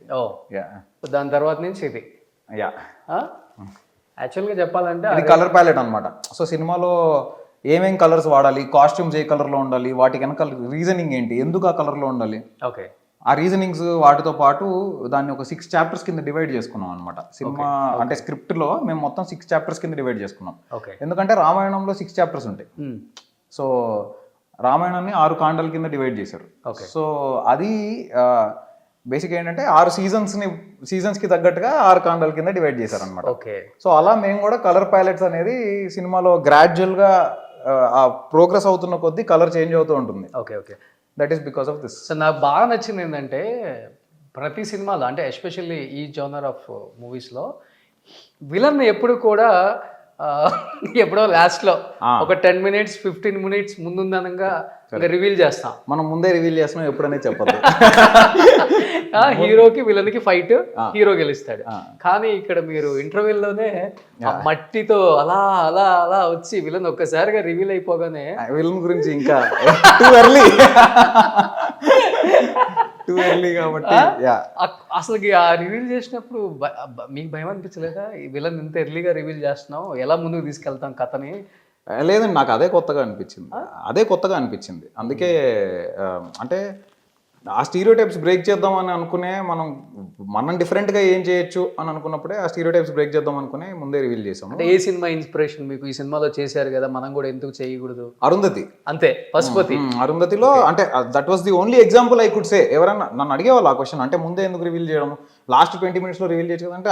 దాని తర్వాత నుంచి ఇది. యాక్చువల్గా చెప్పాలంటే ఇది కలర్ ప్యాలెట్ అనమాట. సో సినిమాలో ఏమేం కలర్స్ వాడాలి, కాస్ట్యూమ్స్ ఏ కలర్లో ఉండాలి, వాటికి వెనక రీజనింగ్ ఏంటి, ఎందుకు ఆ కలర్లో ఉండాలి, ఆ రీజనింగ్స్ వాటితో పాటు దాన్ని ఒక 6 chapters కింద డివైడ్ చేసుకున్నాం అనమాట. సినిమా అంటే స్క్రిప్ట్లో మేము మొత్తం 6 chapters కింద డివైడ్ చేసుకున్నాం. ఎందుకంటే రామాయణంలో 6 chapters ఉంటాయి. సో రామాయణాన్ని 6 కాండల కింద డివైడ్ చేశారు. సో అది బేసిక్ ఏంటంటే 6 సీజన్స్కి తగ్గట్టుగా 6 కాండల కింద డివైడ్ చేశారు అనమాట. సో అలా మేము కూడా కలర్ ప్యాలెట్స్ అనేది సినిమాలో గ్రాడ్యువల్గా ఆ ప్రోగ్రెస్ అవుతున్న కొద్దీ కలర్ చేంజ్ అవుతూ ఉంటుంది. That is because of this. So నాకు బాగా నచ్చింది ఏంటంటే ప్రతి సినిమాలో, అంటే ఎస్పెషల్లీ ఈ జోనర్ ఆఫ్ మూవీస్లో విలన్ ఎప్పుడు కూడా ఎప్పుడో లాస్ట్లో ఒక 10 minutes 15 minutes ముందుందనంగా రివీల్ చేస్తాం. మనం ముందే రివీల్ చేస్తున్నాం, ఎప్పుడనే చెప్పదు. హీరోకి విలన్కి ఫైట్, హీరో గెలుస్తాడు. కానీ ఇక్కడ మీరు ఇంటర్వ్యూలోనే మట్టితో అలా అలా అలా వచ్చి విలన్ ఒక్కసారిగా రివీల్ అయిపోగానే విలన్ గురించి ఇంకా టూ ఎర్లీ కాబట్టి అసలు ఆ రివీల్ చేసినప్పుడు మీకు భయం అనిపించలేదా? ఈ విలన్ ఇంత ఎర్లీగా రివీల్ చేస్తున్నాం, ఎలా ముందుకు తీసుకెళ్తాం కథని? లేదండి, నాకు అదే కొత్తగా అనిపించింది. అందుకే అంటే ఆ స్టీరియోటైప్స్ బ్రేక్ చేద్దామని అనుకునే మనం డిఫరెంట్గా ఏం చేయొచ్చు అని అనుకున్నప్పుడే ఆ స్టీరియోటైప్స్ బ్రేక్ చేద్దాం అనుకునే ముందే రివీల్ చేసాం. అంటే ఏ సినిమా ఇన్స్పిరేషన్ మీకు? ఈ సినిమాలో చేశారు కదా, మనం కూడా ఎందుకు చేయకూడదు? అరుంధతి. అంతే, పశుపతి. అరుంధతిలో అంటే that was the only example I could say. ఎవరన్నా నన్ను అడిగేవాళ్ళు ఆ క్వశ్చన్, అంటే ముందే ఎందుకు రివీల్ చేయడం, లాస్ట్ 20 minutesలో రివీల్ చేయొచ్చు కదా అంటే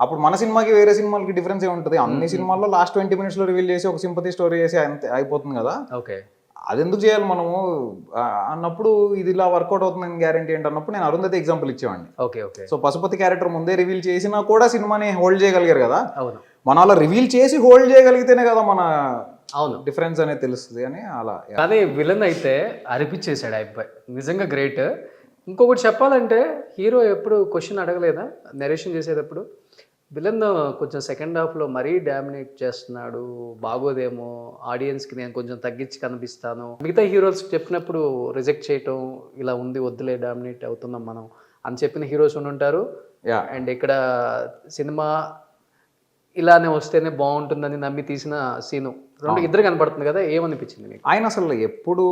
అప్పుడు మన సినిమాకి వేరే సినిమాలకి డిఫరెన్స్ ఏముంటుంది? అన్ని సినిమాల్లో లాస్ట్ 20 minutesలో రివీల్ చేసి ఒక సింపతి స్టోరీ చేసి అయిపోతుంది కదా. అది ఎందుకు చేయాలి మనము అన్నప్పుడు, ఇది ఇలా వర్కౌట్ అవుతుందని గ్యారంటీ ఏంటి అన్నప్పుడు నేను అరుంధతి ఎగ్జాంపుల్ ఇచ్చేవాడిని. సో పశుపతి క్యారెక్టర్ ముందే రివీల్ చేసినా కూడా సినిమాని హోల్డ్ చేయగలిగారు కదా. మన అలా రివీల్ చేసి హోల్డ్ చేయగలిగితేనే కదా మన అవును. డిఫరెన్స్ అనేది తెలుస్తుంది అని అలా. కానీ విలన్ అయితే అరిపించేశాడు ఆ అబ్బాయి, నిజంగా గ్రేట్. ఇంకొకటి చెప్పాలంటే హీరో ఎప్పుడు క్వశ్చన్ అడగలేదా నెరేషన్ చేసేటప్పుడు, విలన్ కొంచెం సెకండ్ హాఫ్లో మరీ డామినేట్ చేస్తున్నాడు, బాగోదేమో, ఆడియన్స్కి నేను కొంచెం తగ్గించి కనిపిస్తాను, మిగతా హీరోస్ చెప్పినప్పుడు రిజెక్ట్ చేయటం, ఇలా ఉంది వద్దులే డామినేట్ అవుతున్నాం మనం అని చెప్పిన హీరోస్ ఉంటారు. అండ్ ఇక్కడ సినిమా ఇలానే వస్తేనే బాగుంటుందని నమ్మి తీసిన సీను ఇద్దరు కనపడుతుంది కదా, ఏమనిపించింది మీకు? ఆయన అసలు ఎప్పుడు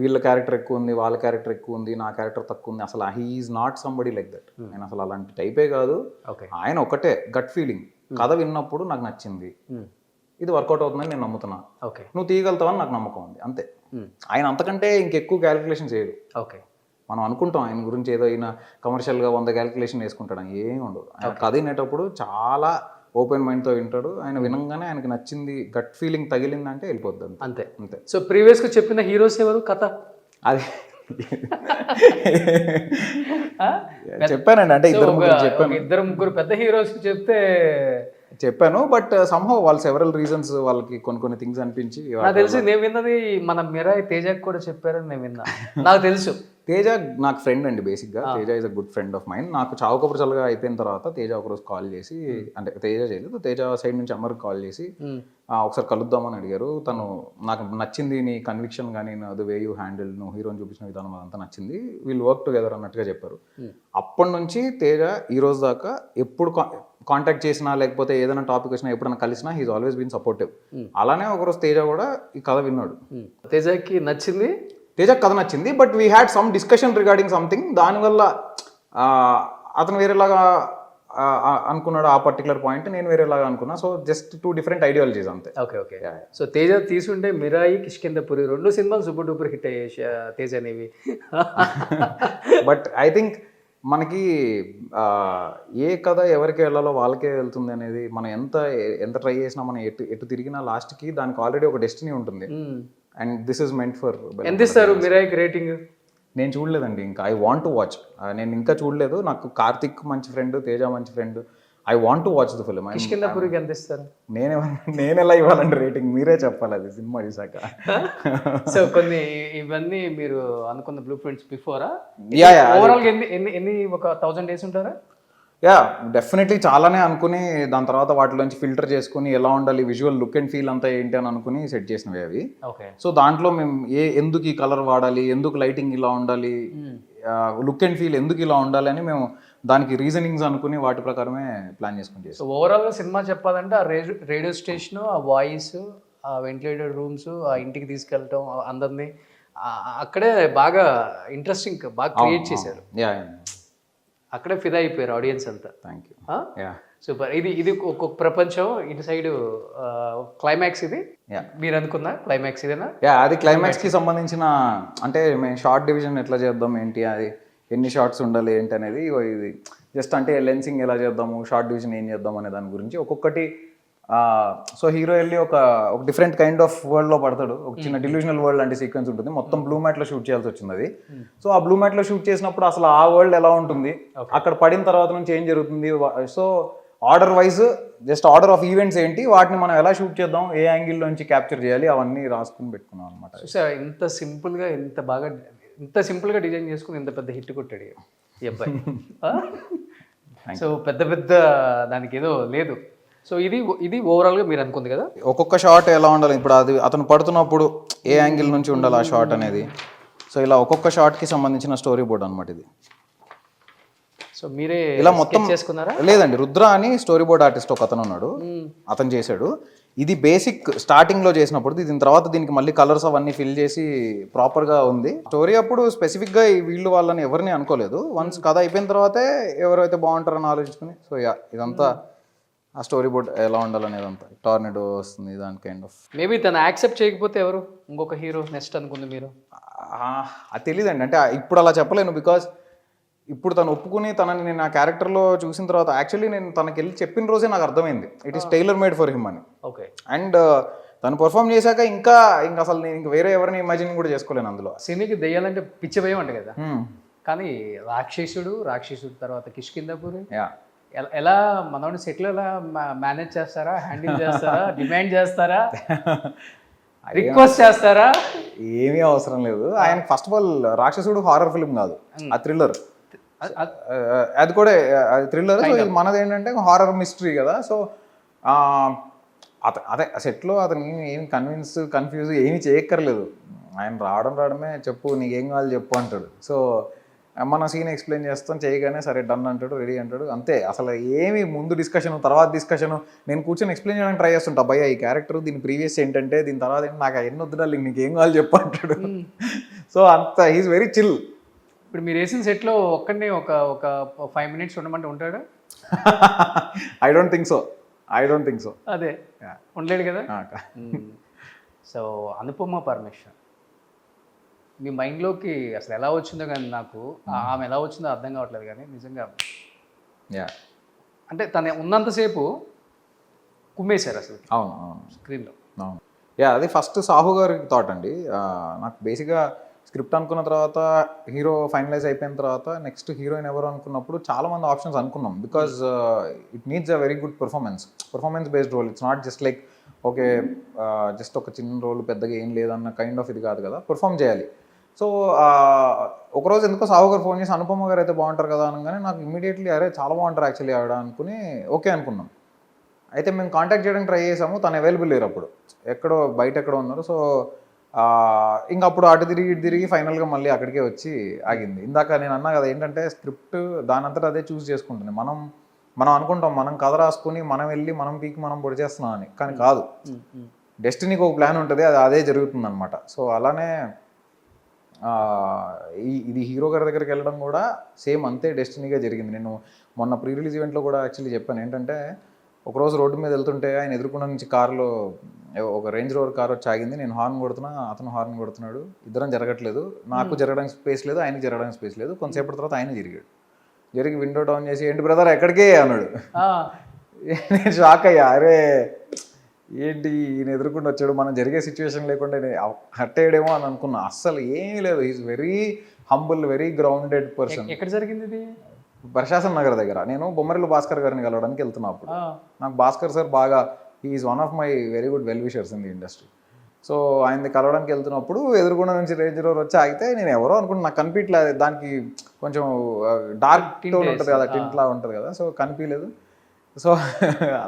వీళ్ళ క్యారెక్టర్ ఎక్కువ ఉంది, వాళ్ళ క్యారెక్టర్ ఎక్కువ ఉంది, నా క్యారెక్టర్ తక్కువ ఉంది, అసలు he is not somebody like that. ఆయన అసలు అలాంటి టైపే కాదు. ఆయన ఒకటే గట్ ఫీలింగ్, కథ విన్నప్పుడు నాకు నచ్చింది, ఇది వర్కౌట్ అవుతుందని నేను నమ్ముతున్నా, నువ్వు తీయగలుగుతావని నాకు నమ్మకం ఉంది, అంతే. ఆయన అంతకంటే ఇంకెక్కువ క్యాలిక్యులేషన్ చేయడు. మనం అనుకుంటాం ఆయన గురించి ఏదో అయినా కమర్షియల్గా 100 క్యాలిక్యులేషన్ వేసుకుంటాడు, ఏమి ఉండదు. ఆయన కథ వినేటప్పుడు చాలా ఓపెన్ మైండ్తో వింటాడు. ఆయన వినంగానే ఆయనకి నచ్చింది, గట్ ఫీలింగ్ తగిలిందంటే వెళ్ళిపోద్ది, అంతే అంతే. సో ప్రీవియస్గా చెప్పిన హీరోస్ ఎవరు కథ? అది చెప్పానండి, అంటే ఇద్దరు ముగ్గురు పెద్ద హీరోస్కి చెప్తే చెప్పాను, బట్ సమ్హౌ వాళ్ళు సెవరల్ రీజన్స్, వాళ్ళకి కొన్ని థింగ్స్ అనిపించి. నాకు తెలిసి నేను విన్నది మన మిరాయ్ తేజకి కూడా చెప్పారని నేను విన్నా, నాకు తెలుసు. తేజ నాకు ఫ్రెండ్ అండి బేసిక్గా, Teja is a good friend of mind. నాకు చావు కబురు చల్లగా అయిపోయిన తర్వాత తేజ ఒకరోజు కాల్ చేసి, అంటే తేజ చేయలేదు, తేజ సైడ్ నుంచి అమ్మకి కాల్ చేసి ఒకసారి కలుద్దామని అడిగారు. తను నాకు నచ్చింది నీ కన్విక్షన్ కానీ ద వే యూ హ్యాండిల్, నువ్వు హీరోని చూపించిన విధానం అదంతా నచ్చింది, వీళ్ళు వర్క్ టుగెదర్ అన్నట్టుగా చెప్పారు. అప్పటి నుంచి తేజ ఈ రోజు దాకా ఎప్పుడు కాంటాక్ట్ చేసినా లేకపోతే ఏదైనా టాపిక్ వచ్చినా ఎప్పుడైనా కలిసినా హీస్ ఆల్వేస్ బీన్ సపోర్టివ్. అలానే ఒకరోజు తేజ కూడా ఈ కథ విన్నాడు, తేజకి నచ్చింది, తేజ కథ నచ్చింది, but we had some discussion regarding something. దానివల్ల అతను వేరేలాగా అనుకున్నాడు ఆ పర్టికులర్ పాయింట్, నేను వేరేలాగా అనుకున్నా. సో జస్ట్ 2 డిఫరెంట్ ఐడియాలజీస్ అంతే. ఓకే. సో తేజ తీసుంటే మిరాయి, కిష్కింధపురి 2 సినిమాలు సూపర్ డూపర్ హిట్ అయ్యాయి తేజ అనేవి. బట్ ఐ థింక్ మనకి ఏ కథ ఎవరికి వెళ్ళాలో వాళ్ళకే వెళ్తుంది అనేది, మనం ఎంత ట్రై చేసినా, మనం ఎటు తిరిగినా లాస్ట్కి దానికి ఆల్రెడీ ఒక డెస్టినీ ఉంటుంది. And this is meant for. ఎంత ఇస్తారు మిరాయికి రేటింగ్? నేను చూడలేదండి ఇంకా, ఐ వాంట్ టు వాచ్. నేను ఇంకా చూడలేదు. నాకు కార్తిక్ మంచి ఫ్రెండ్, తేజ మంచి friend, I want to watch the film. కిష్కింధపురికి ఎంత ఇస్తారు? నేను ఎలా ఇవ్వాలంటే రేటింగ్ మీరే చెప్పాలి, అది సినిమా చూసాక. సో కొన్ని ఇవన్నీ మీరు అనుకున్న బ్లూ ప్రింట్స్ బిఫోరా? ఓవరాల్ ఎన్ని ఒక 1000 డేస్ ఉంటారా? డెఫినెట్లీ చాలానే అనుకుని, దాని తర్వాత వాటిలోంచి ఫిల్టర్ చేసుకుని ఎలా ఉండాలి, విజువల్ లుక్ అండ్ ఫీల్ అంతా ఏంటి అని అనుకుని సెట్ చేసినవి అవి. సో దాంట్లో మేము ఎందుకు ఈ కలర్ వాడాలి, ఎందుకు లైటింగ్ ఇలా ఉండాలి, లుక్ అండ్ ఫీల్ ఎందుకు ఇలా ఉండాలి అని మేము దానికి రీజనింగ్స్ అనుకుని వాటి ప్రకారమే ప్లాన్ చేసుకుని చేస్తాం. సో ఓవరాల్గా సినిమా చెప్పాలంటే ఆ రేడియో స్టేషన్, ఆ వాయిస్, ఆ వెంటిలేటెడ్ రూమ్స్, ఆ ఇంటికి తీసుకెళ్ళటం అందరినీ, అక్కడే బాగా ఇంట్రెస్టింగ్ బాగా క్రియేట్ చేశారు. అక్కడే ఫిదా అయిపోయారు ఆడియన్స్ అంతా. Thank you. సూపర్. ఇది ఒక్కొక్క ప్రపంచం, ఇటు సైడ్ క్లైమాక్స్. ఇది మీరు అనుకున్న క్లైమాక్స్ ఇదేనా? అది క్లైమాక్స్కి సంబంధించిన, అంటే మేము షార్ట్ డివిజన్ ఎట్లా చేద్దాం ఏంటి, అది ఎన్ని షార్ట్స్ ఉండాలి ఏంటి అనేది, ఇది జస్ట్ అంటే లెన్సింగ్ ఎలా చేద్దాము, షార్ట్ డివిజన్ ఏం చేద్దాం అనే దాని గురించి ఒక్కొక్కటి. సో హీరో వెళ్ళి ఒక డిఫరెంట్ కైండ్ ఆఫ్ వరల్డ్లో పడతాడు. ఒక చిన్న డిల్యూజనల్ వరల్డ్ అంటే సీక్వెన్స్ ఉంటుంది, మొత్తం బ్లూ మ్యాట్లో షూట్ చేయాల్సి వచ్చింది అది. సో ఆ బ్లూ మ్యాట్లో షూట్ చేసినప్పుడు అసలు ఆ వరల్డ్ ఎలా ఉంటుంది, అక్కడ పడిన తర్వాత నుంచి ఏం జరుగుతుంది, so order wise just order of events ఏంటి, వాటిని మనం ఎలా షూట్ చేద్దాం, ఏ యాంగిల్ నుంచి క్యాప్చర్ చేయాలి, అవన్నీ రాసుకుని పెట్టుకున్నాం అనమాట. ఇంత సింపుల్గా డిజైన్ చేసుకుని ఇంత పెద్ద హిట్ కొట్టాడు ఈ అబ్బాయి. సో పెద్ద దానికి ఏదో లేదు. సో ఇది ఓవరాల్గా మీరు అనుకుంది కదా, ఒక్కొక్క షాట్ ఎలా ఉండాలి, ఇప్పుడు అది అతను పడుతున్నప్పుడు ఏ యాంగిల్ నుంచి ఉండాలి ఆ షాట్ అనేది. సో ఇలా ఒక్కొక్క షాట్కి సంబంధించిన స్టోరీ బోర్డ్ అనమాట ఇది. సో మీరే ఇలా మొత్తం చేసుకున్నారా? లేదండి, రుద్ర అని స్టోరీ బోర్డ్ ఆర్టిస్ట్ ఒక అతను ఉన్నాడు, అతను చేశాడు. ఇది బేసిక్ స్టార్టింగ్ లో చేసినప్పుడు, దీని తర్వాత దీనికి మళ్ళీ కలర్స్ అవన్నీ ఫిల్ చేసి ప్రాపర్ గా ఉంది స్టోరీ. అప్పుడు స్పెసిఫిక్ గా వీళ్ళు వాళ్ళని ఎవరిని అనుకోలేదు, వన్స్ కథ అయిపోయిన తర్వాతే ఎవరైతే బాగుంటారని ఆలోచించుకుని. సో ఇదంతా ఆ స్టోరీ బోర్డ్ ఎలా ఉండాలనేది అంతా. టార్నెడో వస్తుంది దాని కైండ్ ఆఫ్. మేబీ తను యాక్సెప్ట్ చేయకపోతే ఎవరు ఇంకొక హీరో నెక్స్ట్ అనుకుంది మీరు? అది తెలియదండి, అంటే ఇప్పుడు అలా చెప్పలేను. బికాస్ ఇప్పుడు తను ఒప్పుకుని తనని నేను ఆ క్యారెక్టర్లో చూసిన తర్వాత, యాక్చువల్లీ నేను తనకి వెళ్ళి చెప్పిన రోజే నాకు అర్థమైంది it is trailer made for him అని. ఓకే. అండ్ తను పర్ఫామ్ చేశాక ఇంకా అసలు నేను ఇంకా వేరే ఎవరిని ఇమాజిన్ కూడా చేసుకోలేను అందులో. సినీకి దెయ్యాలంటే పిచ్చి భయం అంట కదా, కానీ రాక్షసుడు తర్వాత కిష్కింధపురి ఎలా మనోని సెటిల్ ఎలా మేనేజ్ చేస్తారా, హ్యాండిల్ చేస్తారా, డిమాండ్ చేస్తారా? రిక్వెస్ట్ చేస్తారా? ఏమీ అవసరం లేదు. ఆయన ఫస్ట్ ఆఫ్ ఆల్ రాక్షసుడు హారర్ ఫిల్మ్ కాదు, ఆ థ్రిల్లర్. అది కూడా అది థ్రిల్లర్. సో ఇది మనది ఏంటంటే హారర్ మిస్టరీ కదా. సో అదే సెట్లో అతను ఏమి కన్ఫ్యూజ్ ఏమి చేయక్కర్లేదు. ఆయన రావడమే చెప్పు నీకేం కావాలి చెప్పు అంటాడు. సో మన సీన్ ఎక్స్ప్లెయిన్ చేస్తాం, చేయగానే సరే డన్ అంటాడు, రెడీ అంటాడు, అంతే. అసలు ఏమి ముందు డిస్కషన్ తర్వాత డిస్కషన్ నేను కూర్చొని ఎక్స్ప్లెయిన్ చేయడానికి ట్రై చేస్తుంటా. భయ్య ఈ క్యారెక్టర్ దీని ప్రీవియస్ ఏంటంటే దీని తర్వాత ఏంటి నాకు అవన్నీ వద్దు, నీకేం కావాలి చెప్పు అంటాడు. సో అంత హీస్ వెరీ చిల్. ఇప్పుడు మీరు వేసిన సెట్లో ఒక్కడిని ఒక 5 minutes ఉండమంటే ఉంటాడు? I don't think so. అదే ఉండలేడు కదా. సో అనుపమ పరమేశ్వర్ మీ మైండ్లోకి అసలు ఎలా వచ్చిందో కానీ నాకు ఆమె ఎలా వచ్చిందో అర్థం కావట్లేదు. కానీ నిజంగా అంటే తను ఉన్నంతసేపు కుమ్మేశారు అసలు. అవును స్క్రీన్లో. అవును. అది ఫస్ట్ సాహు గారి థాట్ అండి. నాకు బేసిక్గా స్క్రిప్ట్ అనుకున్న తర్వాత హీరో ఫైనలైజ్ అయిపోయిన తర్వాత నెక్స్ట్ హీరోయిన్ ఎవరు అనుకున్నప్పుడు చాలా మంది ఆప్షన్స్ అనుకున్నాం. Because it needs a very good performance based role. It's not just like okay just ఒక చిన్న రోల్ పెద్దగా ఏం లేదన్న కైండ్ ఆఫ్ ఇది కాదు కదా, పర్ఫామ్ చేయాలి. సో ఒకరోజు ఎందుకో సాహు గారు ఫోన్ చేసి అనుపమ గారు అయితే బాగుంటారు కదా అనగానే నాకు ఇమీడియట్లీ అరే చాలా బాగుంటారు యాక్చువల్లీ ఆవిడ అనుకుని ఓకే అనుకున్నాం. అయితే మేము కాంటాక్ట్ చేయడానికి ట్రై చేసాము, తను అవైలబుల్ లేరు అప్పుడు, ఎక్కడో బయట ఎక్కడో ఉన్నారు. సో ఇంకా అప్పుడు అటు తిరిగి ఫైనల్గా మళ్ళీ అక్కడికే వచ్చి ఆగింది. ఇందాక నేను అన్నా కదా ఏంటంటే స్క్రిప్ట్ దాని అంతటా అదే చూస్ చేసుకుంటుంది. మనం అనుకుంటాం మనం కథ రాసుకుని మనం వెళ్ళి మనం పీకి మనం పొడి చేస్తున్నాం అని, కానీ కాదు. డెస్టినీకి ఒక ప్లాన్ ఉంటుంది, అదే జరుగుతుంది అనమాట. సో అలానే ఇది హీరో గారి దగ్గరికి వెళ్ళడం కూడా సేమ్ అంతే డెస్టినీగా జరిగింది. నేను మొన్న ప్రీ రిలీజ్ ఈవెంట్లో కూడా యాక్చువల్లీ చెప్పాను ఏంటంటే ఒకరోజు రోడ్డు మీద వెళ్తుంటే ఆయన ఎదుర్కొన్న నుంచి కారులో ఒక రేంజ్ రోవర్ కార్ వచ్చి ఆగింది. నేను హార్న్ కొడుతున్నా, అతను హార్న్ కొడుతున్నాడు, ఇద్దరం జరగట్లేదు. నాకు జరగడానికి స్పేస్ లేదు, ఆయనకి జరగడానికి స్పేస్ లేదు. కొంతసేపటి తర్వాత ఆయన జరిగి విండో డౌన్ చేసి ఏంటి బ్రదర్ ఎక్కడికే అన్నాడు. నేను షాక్ అయ్యా, అరే ఏంటి ఈయన ఎదుర్కొంటూ వచ్చాడు, మనం జరిగే సిచ్యువేషన్ లేకుండా హర్ట్ అయ్యాడేమో అని అనుకున్నా. అస్సలు ఏమీ లేదు. Is very humble, very grounded person. ఎక్కడ జరిగింది ఇది? ప్రశాసన్ నగర్ దగ్గర. నేను బొమ్మరిల్లు భాస్కర్ గారిని కలవడానికి వెళ్తున్నా. అప్పుడు నాకు భాస్కర్ సార్ బాగా is one of my very good well wishers in the industry. So ఆయనది కలవడానికి వెళ్తున్నప్పుడు ఎదురుగుండ నుంచి రేంజ్ రోవర్ వచ్చి ఆగితే నేను ఎవరో అనుకుంటున్నా, నాకు కనిపించలేదు. దానికి కొంచెం డార్క్ టోన్ ఉంటుంది కదా, టింట్లా ఉంటుంది కదా, సో కనిపించలేదు. సో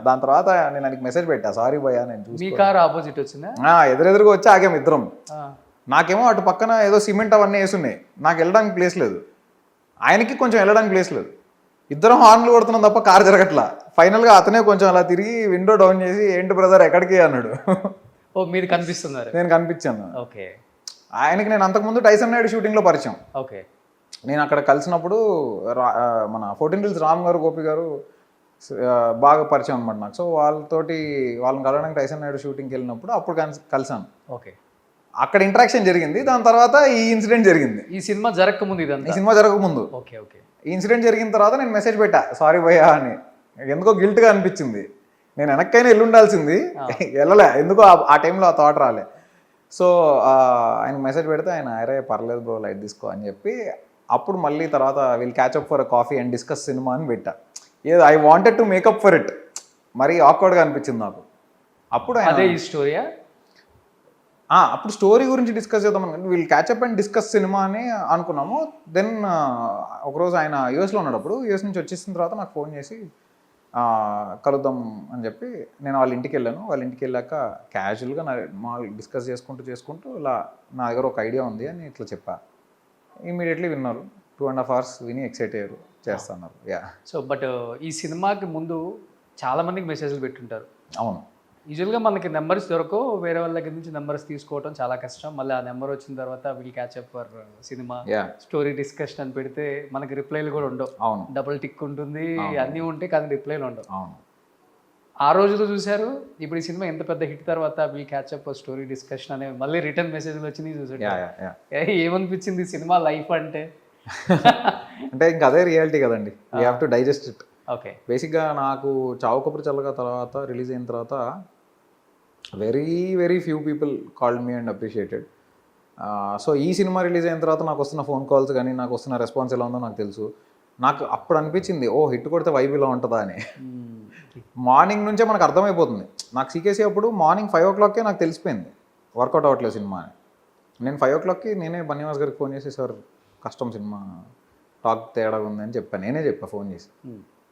దాని తర్వాత నేను ఆయనకి మెసేజ్ పెట్టా, సారీ భయ్యా నేను చూసి. మీ కార్ ఆపోజిట్ వచ్చిందా? ఎదురెదురుగా వచ్చి ఆగాము ఇద్దరం. నాకేమో అటు పక్కన ఏదో సిమెంట్ అవన్నీ వేసున్నాయి, నాకు వెళ్ళడానికి ప్లేస్ లేదు, ఆయనకి కొంచెం వెళ్ళడానికి ప్లేస్ లేదు. ఇద్దరం హార్న్లు కొడుతున్నాం తప్ప కార్ జరగట్లా. ఫైనల్గా అతనే కొంచెం అలా తిరిగి విండో డౌన్ చేసి ఏంటి బ్రదర్ ఎక్కడికి అన్నాడు. ఓ మీరు కనిపిస్తున్నారు? నేను కనిపించాను. ఓకే. ఆయనకి నేను అంతకుముందు టైసన్ నాయుడు షూటింగ్లో పరిచయం. ఓకే. నేను అక్కడ కలిసినప్పుడు మన 14 Reels రామ్ గారు, గోపి గారు బాగా పరిచయం అనమాట నాకు. సో వాళ్ళని కలవడానికి టైసన్ నాయుడు షూటింగ్కి వెళ్ళినప్పుడు అప్పుడు కలిసాను. ఓకే. అక్కడ ఇంటరాక్షన్ జరిగింది. దాని తర్వాత ఈ ఇన్సిడెంట్ జరిగింది. ఈ సినిమా జరగకముందు ఈ సినిమా జరగకముందు. Okay okay. ఈ ఇన్సిడెంట్ జరిగిన తర్వాత నేను మెసేజ్ పెట్టా, సారీ భయ్యా అని. ఎందుకో గిల్ట్గా అనిపించింది. నేను వెనక్కైనా వెళ్ళుండాల్సింది, వెళ్ళలే, ఎందుకో ఆ టైంలో ఆ థాట్ రాలే. సో ఆయన మెసేజ్ పెడితే ఆయన అరే పర్లేదు బ్రో లైట్ తీసుకో అని చెప్పి అప్పుడు మళ్ళీ తర్వాత will catch up for a coffee and discuss cinema అని పెట్టా. ఏదో I wanted to make up for it. మరీ ఆక్వర్డ్గా అనిపించింది నాకు. అప్పుడు అదే ఈ స్టోరీయా? అప్పుడు స్టోరీ గురించి డిస్కస్ చేద్దాం అనుకుంటే we'll catch up and discuss cinema అని అనుకున్నాము. దెన్ ఒకరోజు ఆయన యూఎస్లో ఉన్నాడు. అప్పుడు యూఎస్ నుంచి వచ్చేసిన తర్వాత నాకు ఫోన్ చేసి కలుద్దాం అని చెప్పి నేను వాళ్ళ ఇంటికి వెళ్ళాను. వాళ్ళ ఇంటికి వెళ్ళాక క్యాజువల్గా మా డిస్కస్ చేసుకుంటూ ఇలా నా దగ్గర ఒక ఐడియా ఉంది అని ఇట్లా చెప్పా. ఇమీడియట్లీ విన్నారు. 2.5 hours విని ఎక్సైట్ అయ్యారు, చేస్తున్నారు. సో బట్ ఈ సినిమాకి ముందు చాలా మందికి మెసేజ్లు పెట్టుంటారు. అవును. యూజువల్గా మనకి నెంబర్స్ దొరకవు, వేరే వాళ్ళ దగ్గర నుంచి నెంబర్స్ తీసుకోవడం చాలా కష్టం. మళ్ళీ ఆ నెంబర్ వచ్చిన తర్వాత will catch up for cinema, story discussion అని పెడితే మనకి రిప్లైలు కూడా ఉండవు. అవును. డబుల్ టిక్ ఉంటుంది, అన్నీ ఉంటాయి, కానీ రిప్లైలు ఉండవు. అవును. ఆ రోజులో చూశారు. ఇప్పుడు ఈ సినిమా ఎంత పెద్ద హిట్ తర్వాత will catch up for story discussion అనే మళ్ళీ రిటర్న్ మెసేజ్లు వచ్చినాయి చూసాడు. ఏమనిపించింది సినిమా లైఫ్ అంటే? అంటే ఇంకా అదే రియాలిటీ కదండి, we have to digest it. Okay. బేసిక్గా నాకు చావు కబురు చల్లగా తర్వాత రిలీజ్ అయిన తర్వాత very few people called me and appreciated. So ఈ సినిమా రిలీజ్ అయిన తర్వాత నాకు వస్తున్న ఫోన్ కాల్స్ కానీ నాకు వస్తున్న రెస్పాన్స్ ఎలా ఉందో నాకు తెలుసు. నాకు అప్పుడు అనిపించింది ఓ హిట్ కొడితే వైబ్ ఇలా ఉంటుందా అని. మార్నింగ్ నుంచే మనకు అర్థమైపోతుంది. నాకు సీకేసీ అప్పుడు మార్నింగ్ 5 o'clockకే నాకు తెలిసిపోయింది వర్కౌట్ అవ్వట్లేదు సినిమా అని. నేను 5 o'clockకి నేనే బన్నీవాస్ గారికి ఫోన్ చేసి సార్ కష్టం సినిమా టాక్ తేడా ఉందని చెప్పాను, నేనే చెప్పా ఫోన్ చేసి.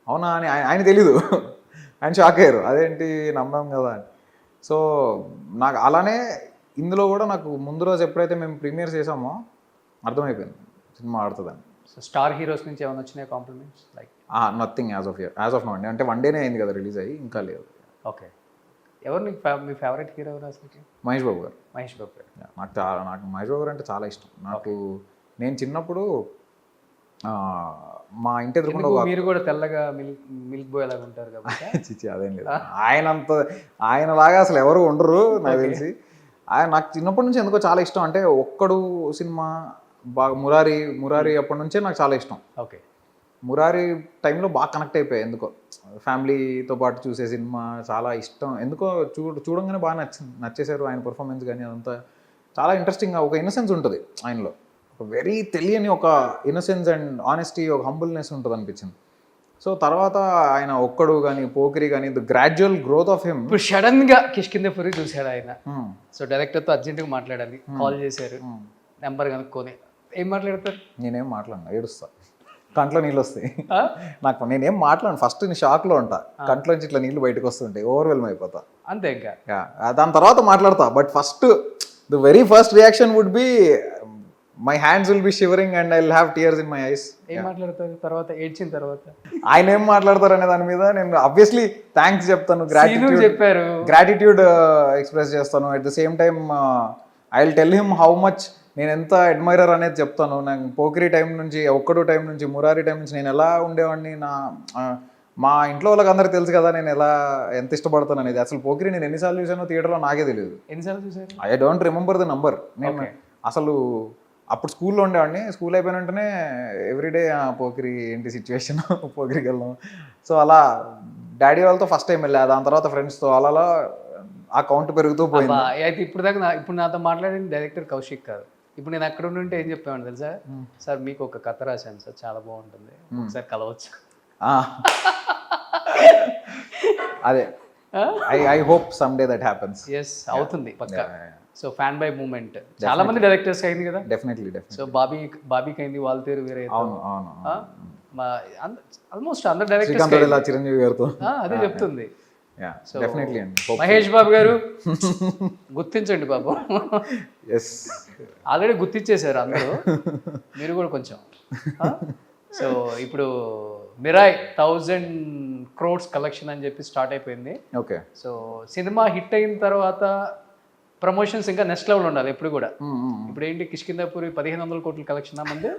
అవునా అని ఆయన తెలీదు, ఆయన షాక్ అయ్యారు, అదేంటి నమ్మాం కదా అని. సో నాకు అలానే ఇందులో కూడా నాకు ముందు రోజు ఎప్పుడైతే మేము ప్రీమియర్ చేసామో అర్థమైపోయింది సినిమా ఆడుతుందని. సో స్టార్ హీరోస్ నుంచి ఏమైనా వచ్చినాయి compliments like? Nothing as of now అండి, అంటే 1 డేనే అయింది కదా రిలీజ్ అయ్యి, ఇంకా లేదు. ఓకే. ఎవరు నీకు మీ ఫేవరెట్ హీరో ఎవరు అసలుకి? మహేష్ బాబు గారు. మహేష్ బాబు గారు. నాకు మహేష్ బాబు గారు అంటే చాలా ఇష్టం. నాకు నేను చిన్నప్పుడు మా ఇంటి ఎదురుకుండా మీరు కూడా తెల్లగా మిల్క్ బాయ్ లాగా ఉంటారు కాబట్టి. చిచ్చి అదేం లేదు, ఆయనలాగా అసలు ఎవరు ఉండరు నాకు తెలిసి. నాకు చిన్నప్పటి నుంచి ఎందుకో చాలా ఇష్టం, అంటే ఒక్కడు సినిమా బాగా మురారి అప్పటి నుంచే నాకు చాలా ఇష్టం. ఓకే. మురారి టైంలో బాగా కనెక్ట్ అయిపోయాయి ఎందుకో, ఫ్యామిలీతో పాటు చూసే సినిమా చాలా ఇష్టం ఎందుకో, చూడంగానే బాగా నచ్చేశారు ఆయన పర్ఫార్మెన్స్ కానీ అదంతా చాలా ఇంట్రెస్టింగ్గా, ఒక ఇన్నసెన్స్ ఉంటుంది ఆయనలో, ఒక వెరీ తెలియని ఒక ఇన్నసెన్స్ అండ్ ఆనెస్టీ, ఒక హంబుల్నెస్ ఉంటుంది అనిపించింది. సో తర్వాత ఆయన ఒక్కడు కానీ పోకిరి కానీ the gradual growth of him. ఇప్పుడు సడన్ గా కిష్కిందపురి చూశాడు ఆయన. సో డైరెక్టర్తో అర్జెంట్గా మాట్లాడాలి, కాల్ చేశారు, నెంబర్ కనుక్కొని ఏం మాట్లాడతారు? నేనేం మాట్లాడను, ఏడుస్తా, కంట్లో నీళ్ళు వస్తాయి నాకు. నేనేం మాట్లాడను, ఫస్ట్ నేను షాక్లో ఉంటా, కంట్లోంచి ఇట్లా నీళ్ళు బయటకు వస్తుంటాయి, ఓవర్వెల్మ్ అయిపోతా అంతే. ఇంకా దాని తర్వాత మాట్లాడతా, but first the very first reaction would be my hands will be shivering and I will have tears in my eyes. ఏం మాట్లాడతారు తర్వాత, ఏడ్చిన తర్వాత? ఆయన ఏం మాట్లాడతారు అనే దాని మీద నేను ఆబ్వియస్లీ థ్యాంక్స్ చెప్తాను, గ్రాటిట్యూడ్ ఎక్స్ప్రెస్ చేస్తాను. At the same time I will tell him how much నేను ఎంత అడ్మైరర్ అనేది చెప్తాను. నాకు పోకిరి టైం నుంచి, ఒక్కడు టైం నుంచి, మురారి టైం నుంచి నేను ఎలా ఉండేవాడిని, మా ఇంట్లో వాళ్ళకి అందరికి తెలుసు కదా నేను ఎంత ఇష్టపడతాను అనేది. అసలు పోకిరి నేను ఎన్నిసార్లు చూసానో థియేటర్లో నాకే తెలియదు. ఎన్నిసార్లు చూసాను? I don't remember the number. నేను అసలు అప్పుడు స్కూల్లో ఉండేవాడిని, స్కూల్ అయిపోయిన వెంటనే ఎవ్రీడే పోకిరి ఏంటి సిచ్యువేషన్, పోకిరికి వెళ్దాం. సో అలా డాడీ వాళ్ళతో ఫస్ట్ టైం వెళ్ళా, దాని తర్వాత ఫ్రెండ్స్తో, అలా ఆ కౌంట్ పెరుగుతూ పోయింది. అయితే ఇప్పుడు నాతో మాట్లాడిన డైరెక్టర్ కౌశిక్ కాదు. ఇప్పుడు నేను అక్కడ ఉంటే ఏం చెప్పాను తెలుసా? సార్ మీకు ఒక కథ రాశాను సార్, చాలా బాగుంటుంది, ఒకసారి కలవచ్చు. అదే I hope some day that happens. Yes, అవుతుంది పక్కా. సో ఫ్యాన్ బై మూమెంట్ చాలా మంది డైరెక్టర్స్ అయింది కదా. డెఫినెట్లీ. సో బాబీకి అయింది, వాళ్ళ పేరు వేరే, ఆల్మోస్ట్ అందరు డైరెక్టర్స్, చిరంజీవి గారితో అదే చెప్తుంది. డెఫినెట్లీ అండి. మహేష్ బాబు గారు గుర్తించండి బాబు. ఎస్, ఆల్రెడీ గుర్తించేశారు అందరూ, మీరు కూడా కొంచెం. సో ఇప్పుడు మిరాయ్ 1000 crores కలెక్షన్ అని చెప్పి స్టార్ట్ అయిపోయింది. ఓకే. సో సినిమా హిట్ అయిన తర్వాత ప్రమోషన్స్ ఇంకా నెక్స్ట్ లెవెల్ ఉండాలి ఎప్పుడు కూడా. ఇప్పుడు ఏంటి కిష్కిందపురి 1500 కోట్ల కలెక్షన్ మంది?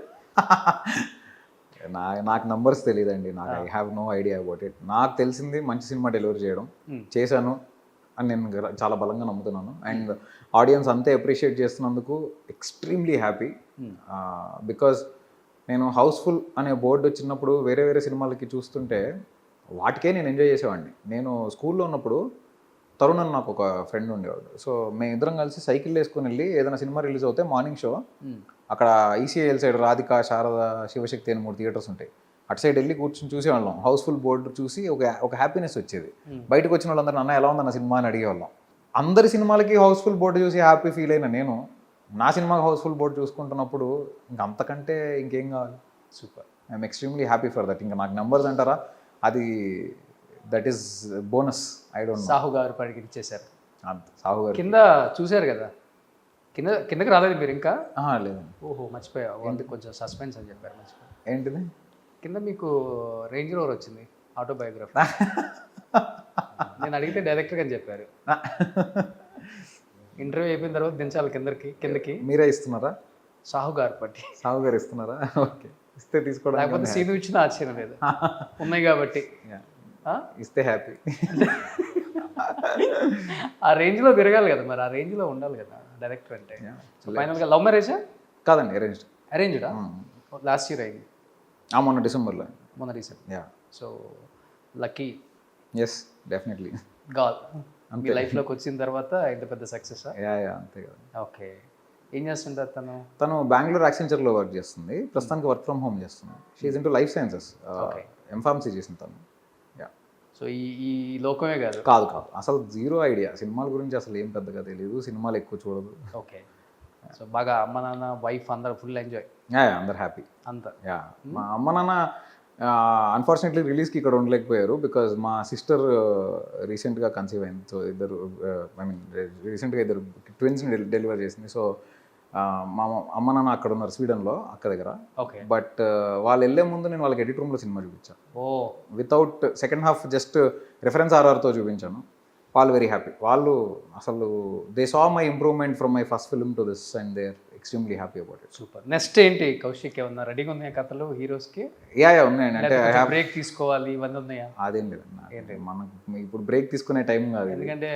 నాకు నంబర్స్ తెలియదండి, నాకు I have no idea about it. నాకు తెలిసింది మంచి సినిమా డెలివరీ చేయడం చేశాను అని నేను చాలా బలంగా నమ్ముతున్నాను. అండ్ ఆడియన్స్ అంతే అప్రిషియేట్ చేస్తున్నందుకు ఎక్స్ట్రీమ్లీ హ్యాపీ. బికాజ్ నేను హౌస్ఫుల్ అనే బోర్డు వచ్చినప్పుడు వేరే వేరే సినిమాలకి చూస్తుంటే వాటికే నేను ఎంజాయ్ చేసేవాడిని. నేను స్కూల్లో ఉన్నప్పుడు తరుణ్ అని నాకు ఒక ఫ్రెండ్ ఉండేవాడు. సో మేము ఇద్దరం కలిసి సైకిల్ వేసుకుని వెళ్ళి ఏదైనా సినిమా రిలీజ్ అవుతే మార్నింగ్ షో అక్కడ ఈసీఐఎల్ సైడ్ రాధిక, శారద, శివశక్తి అని 3 థియేటర్స్ ఉంటాయి, అటు సైడ్ వెళ్ళి కూర్చొని చూసేవాళ్ళం. హౌస్ఫుల్ బోర్డు చూసి ఒక హ్యాపీనెస్ వచ్చేది. బయటకు వచ్చిన వాళ్ళందరూ అన్న ఎలా ఉందన్న సినిమా అని అడిగేవాళ్ళం. అందరి సినిమాలకి హౌస్ఫుల్ బోర్డు చూసి హ్యాపీ ఫీల్ అయిన నేను నా సినిమాకి హౌస్ఫుల్ బోర్డు చూసుకుంటున్నప్పుడు అంతకంటే ఇంకేం కావాలి. Super, I'm extremely happy for that. ఇంకా నాకు నెంబర్స్ అంటారా, అది that is bonus. I don't know. Sahu గారు పరిగెత్తించేశారు. సాహు గారు కింద చూశారు కదా, కిందకి రాలేదు మీరు ఇంకా? లేదండి. ఓహో, మర్చిపోయా, కొంచెం సస్పెన్స్ అని చెప్పారు, మర్చిపోయా. ఏంటిది? కింద మీకు రేంజ్ రోవర్ వచ్చింది, ఆటోబయోగ్రఫీ. నేను అడిగితే డైరెక్టర్ అని చెప్పారు. ఇంటర్వ్యూ అయిపోయిన తర్వాత దించాలి కిందకి. మీరే ఇస్తున్నారా? సాహు గారు ఇస్తున్నారా? ఓకే, ఇస్తే తీసుకోవడం, లేకపోతే సీను ఇచ్చిన ఆశ్చర్యం లేదు, ఉన్నాయి కాబట్టి ఇస్తే హ్యాపీ. ఆ రేంజ్లో తిరగాలి కదా, మరి ఆ రేంజ్లో ఉండాలి కదా డైరెక్టర్ అంటే. ఫైనల్గా లవ్ మ్యారేజా? కాదండి, అరేంజ్డా. లాస్ట్ ఇయర్ అయింది, మొన్న డిసెంబర్లో. So lucky. Yes, definitely. గాల్ మీ లైఫ్లోకి వచ్చిన తర్వాత ఇంత పెద్ద సక్సెస్. అంతే కదా. ఓకే, ఏం చేస్తుంటారు తను బెంగళూరు యాక్సెంచర్లో వర్క్ చేస్తుంది, ప్రస్తుతానికి వర్క్ ఫ్రమ్ హోమ్ చేస్తుంది. She's into life sciences, M pharmacy చేసింది తను. సో ఈ లోకమే కాదు. కాదు అసలు జీరో ఐడియా, సినిమాల గురించి అసలు ఏం పెద్దగా తెలియదు, సినిమాలు ఎక్కువ చూడదు. ఓకే. సో బాగా అమ్మ నాన్న వైఫ్ అందరూ ఫుల్ ఎంజాయ్, అందరు హ్యాపీ. అంతా. మా అమ్మ నాన్న అన్ఫార్చునేట్లీ రిలీజ్కి ఇక్కడ ఉండలేకపోయారు, బికాజ్ మా సిస్టర్ రీసెంట్గా కన్సీవ్ అయింది. సో ఇద్దరు రీసెంట్గా ఇద్దరు ట్విన్స్ని డెలివర్ చేసింది. సో మా అమ్మ నాన్న అక్కడ ఉన్నారు స్వీడన్లో, అక్క దగ్గర. ఓకే. బట్ వాళ్ళు వెళ్ళే ముందు నేను వాళ్ళకి ఎడిట్ రూమ్లో సినిమా చూపించాను. Without second half just reference ఆర్ఆర్తో చూపించాను. వాళ్ళు వెరీ హ్యాపీ. వాళ్ళు అసలు they saw my improvement from my first film to this and they are extremely happy about it. Super. Next ఏంటి కౌశిక్, ఏమన్నా రెడీగా ఉన్నాయా కథలు హీరోస్కి? ఉన్నాయండి. అంటే బ్రేక్ తీసుకోవాలి ఇవన్నీ ఉన్నాయా? అదేం లేదండి, మనకు ఇప్పుడు బ్రేక్ తీసుకునే టైం కాదు. ఎందుకంటే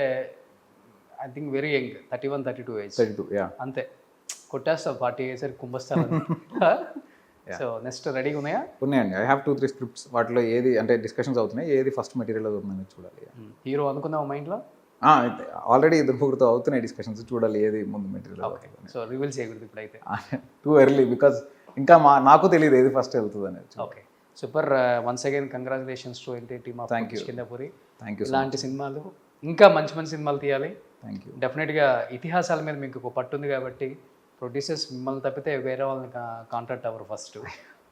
I think very young, 31, 32 age. 32 అంతే, కొట్టేస్తావు 40 అయ్యేసరికి కుంభస్తాను. సో నెక్స్ట్ రెడీగా ఉన్నాయా? ఉన్నాయండి. I have 2-3 scripts. వాటిలో ఏది అంటే డిస్కషన్స్ అవుతున్నాయి, ఏది ఫస్ట్ మెటీరియల్ అవుతుందని చూడాలి. హీరో అనుకున్నావు మైండ్లో? ఆల్రెడీ ఇద్దరు ముగ్గురుతో అవుతున్నాయి డిస్కషన్స్, చూడాలి ఏది ముందు మెటీరియల్. సో రివీల్ చేయకూడదు ఇప్పుడైతే, టూ ఎర్లీ, బికాజ్ ఇంకా నాకు తెలియదు ఏది ఫస్ట్ వెళ్తుంది అనేది. Okay, super. Once again congratulations to entire team of Kishkindhapuri. Thank you. ఇలాంటి సినిమాలు ఇంకా మంచి మంచి సినిమాలు తీయాలి. Thank you. డెఫినెట్గా ఇతిహాసాల మీద మీకు ఒక పట్టు ఉంది కాబట్టి ప్రొడ్యూసర్స్ మిమ్మల్ని తప్పితే వేరే వాళ్ళని కాంటాక్ట్ అవ్వరు. ఫస్ట్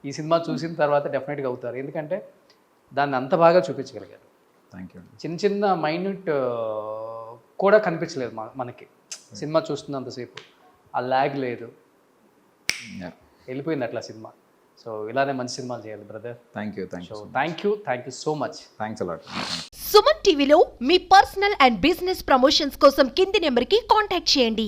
ఈ సినిమా చూసిన తర్వాత డెఫినెట్గా అవుతారు, ఎందుకంటే దాన్ని అంత బాగా చూపించగలిగారు. Thank you. చిన్న చిన్న మైన్యూట్ కూడా కనిపించలేదు మనకి సినిమా చూస్తున్నంతసేపు. ఆ ల్యాగ్ లేదు, వెళ్ళిపోయింది అట్లా సినిమా. సో ఇలానే మంచి సినిమాలు చేయాలి brother. Thank you. Thank you so much. Thanks a lot. Suman టీవీలో మీ పర్సనల్ అండ్ బిజినెస్ ప్రమోషన్స్ కోసం కింది నెంబర్కి కాంటాక్ట్ చేయండి.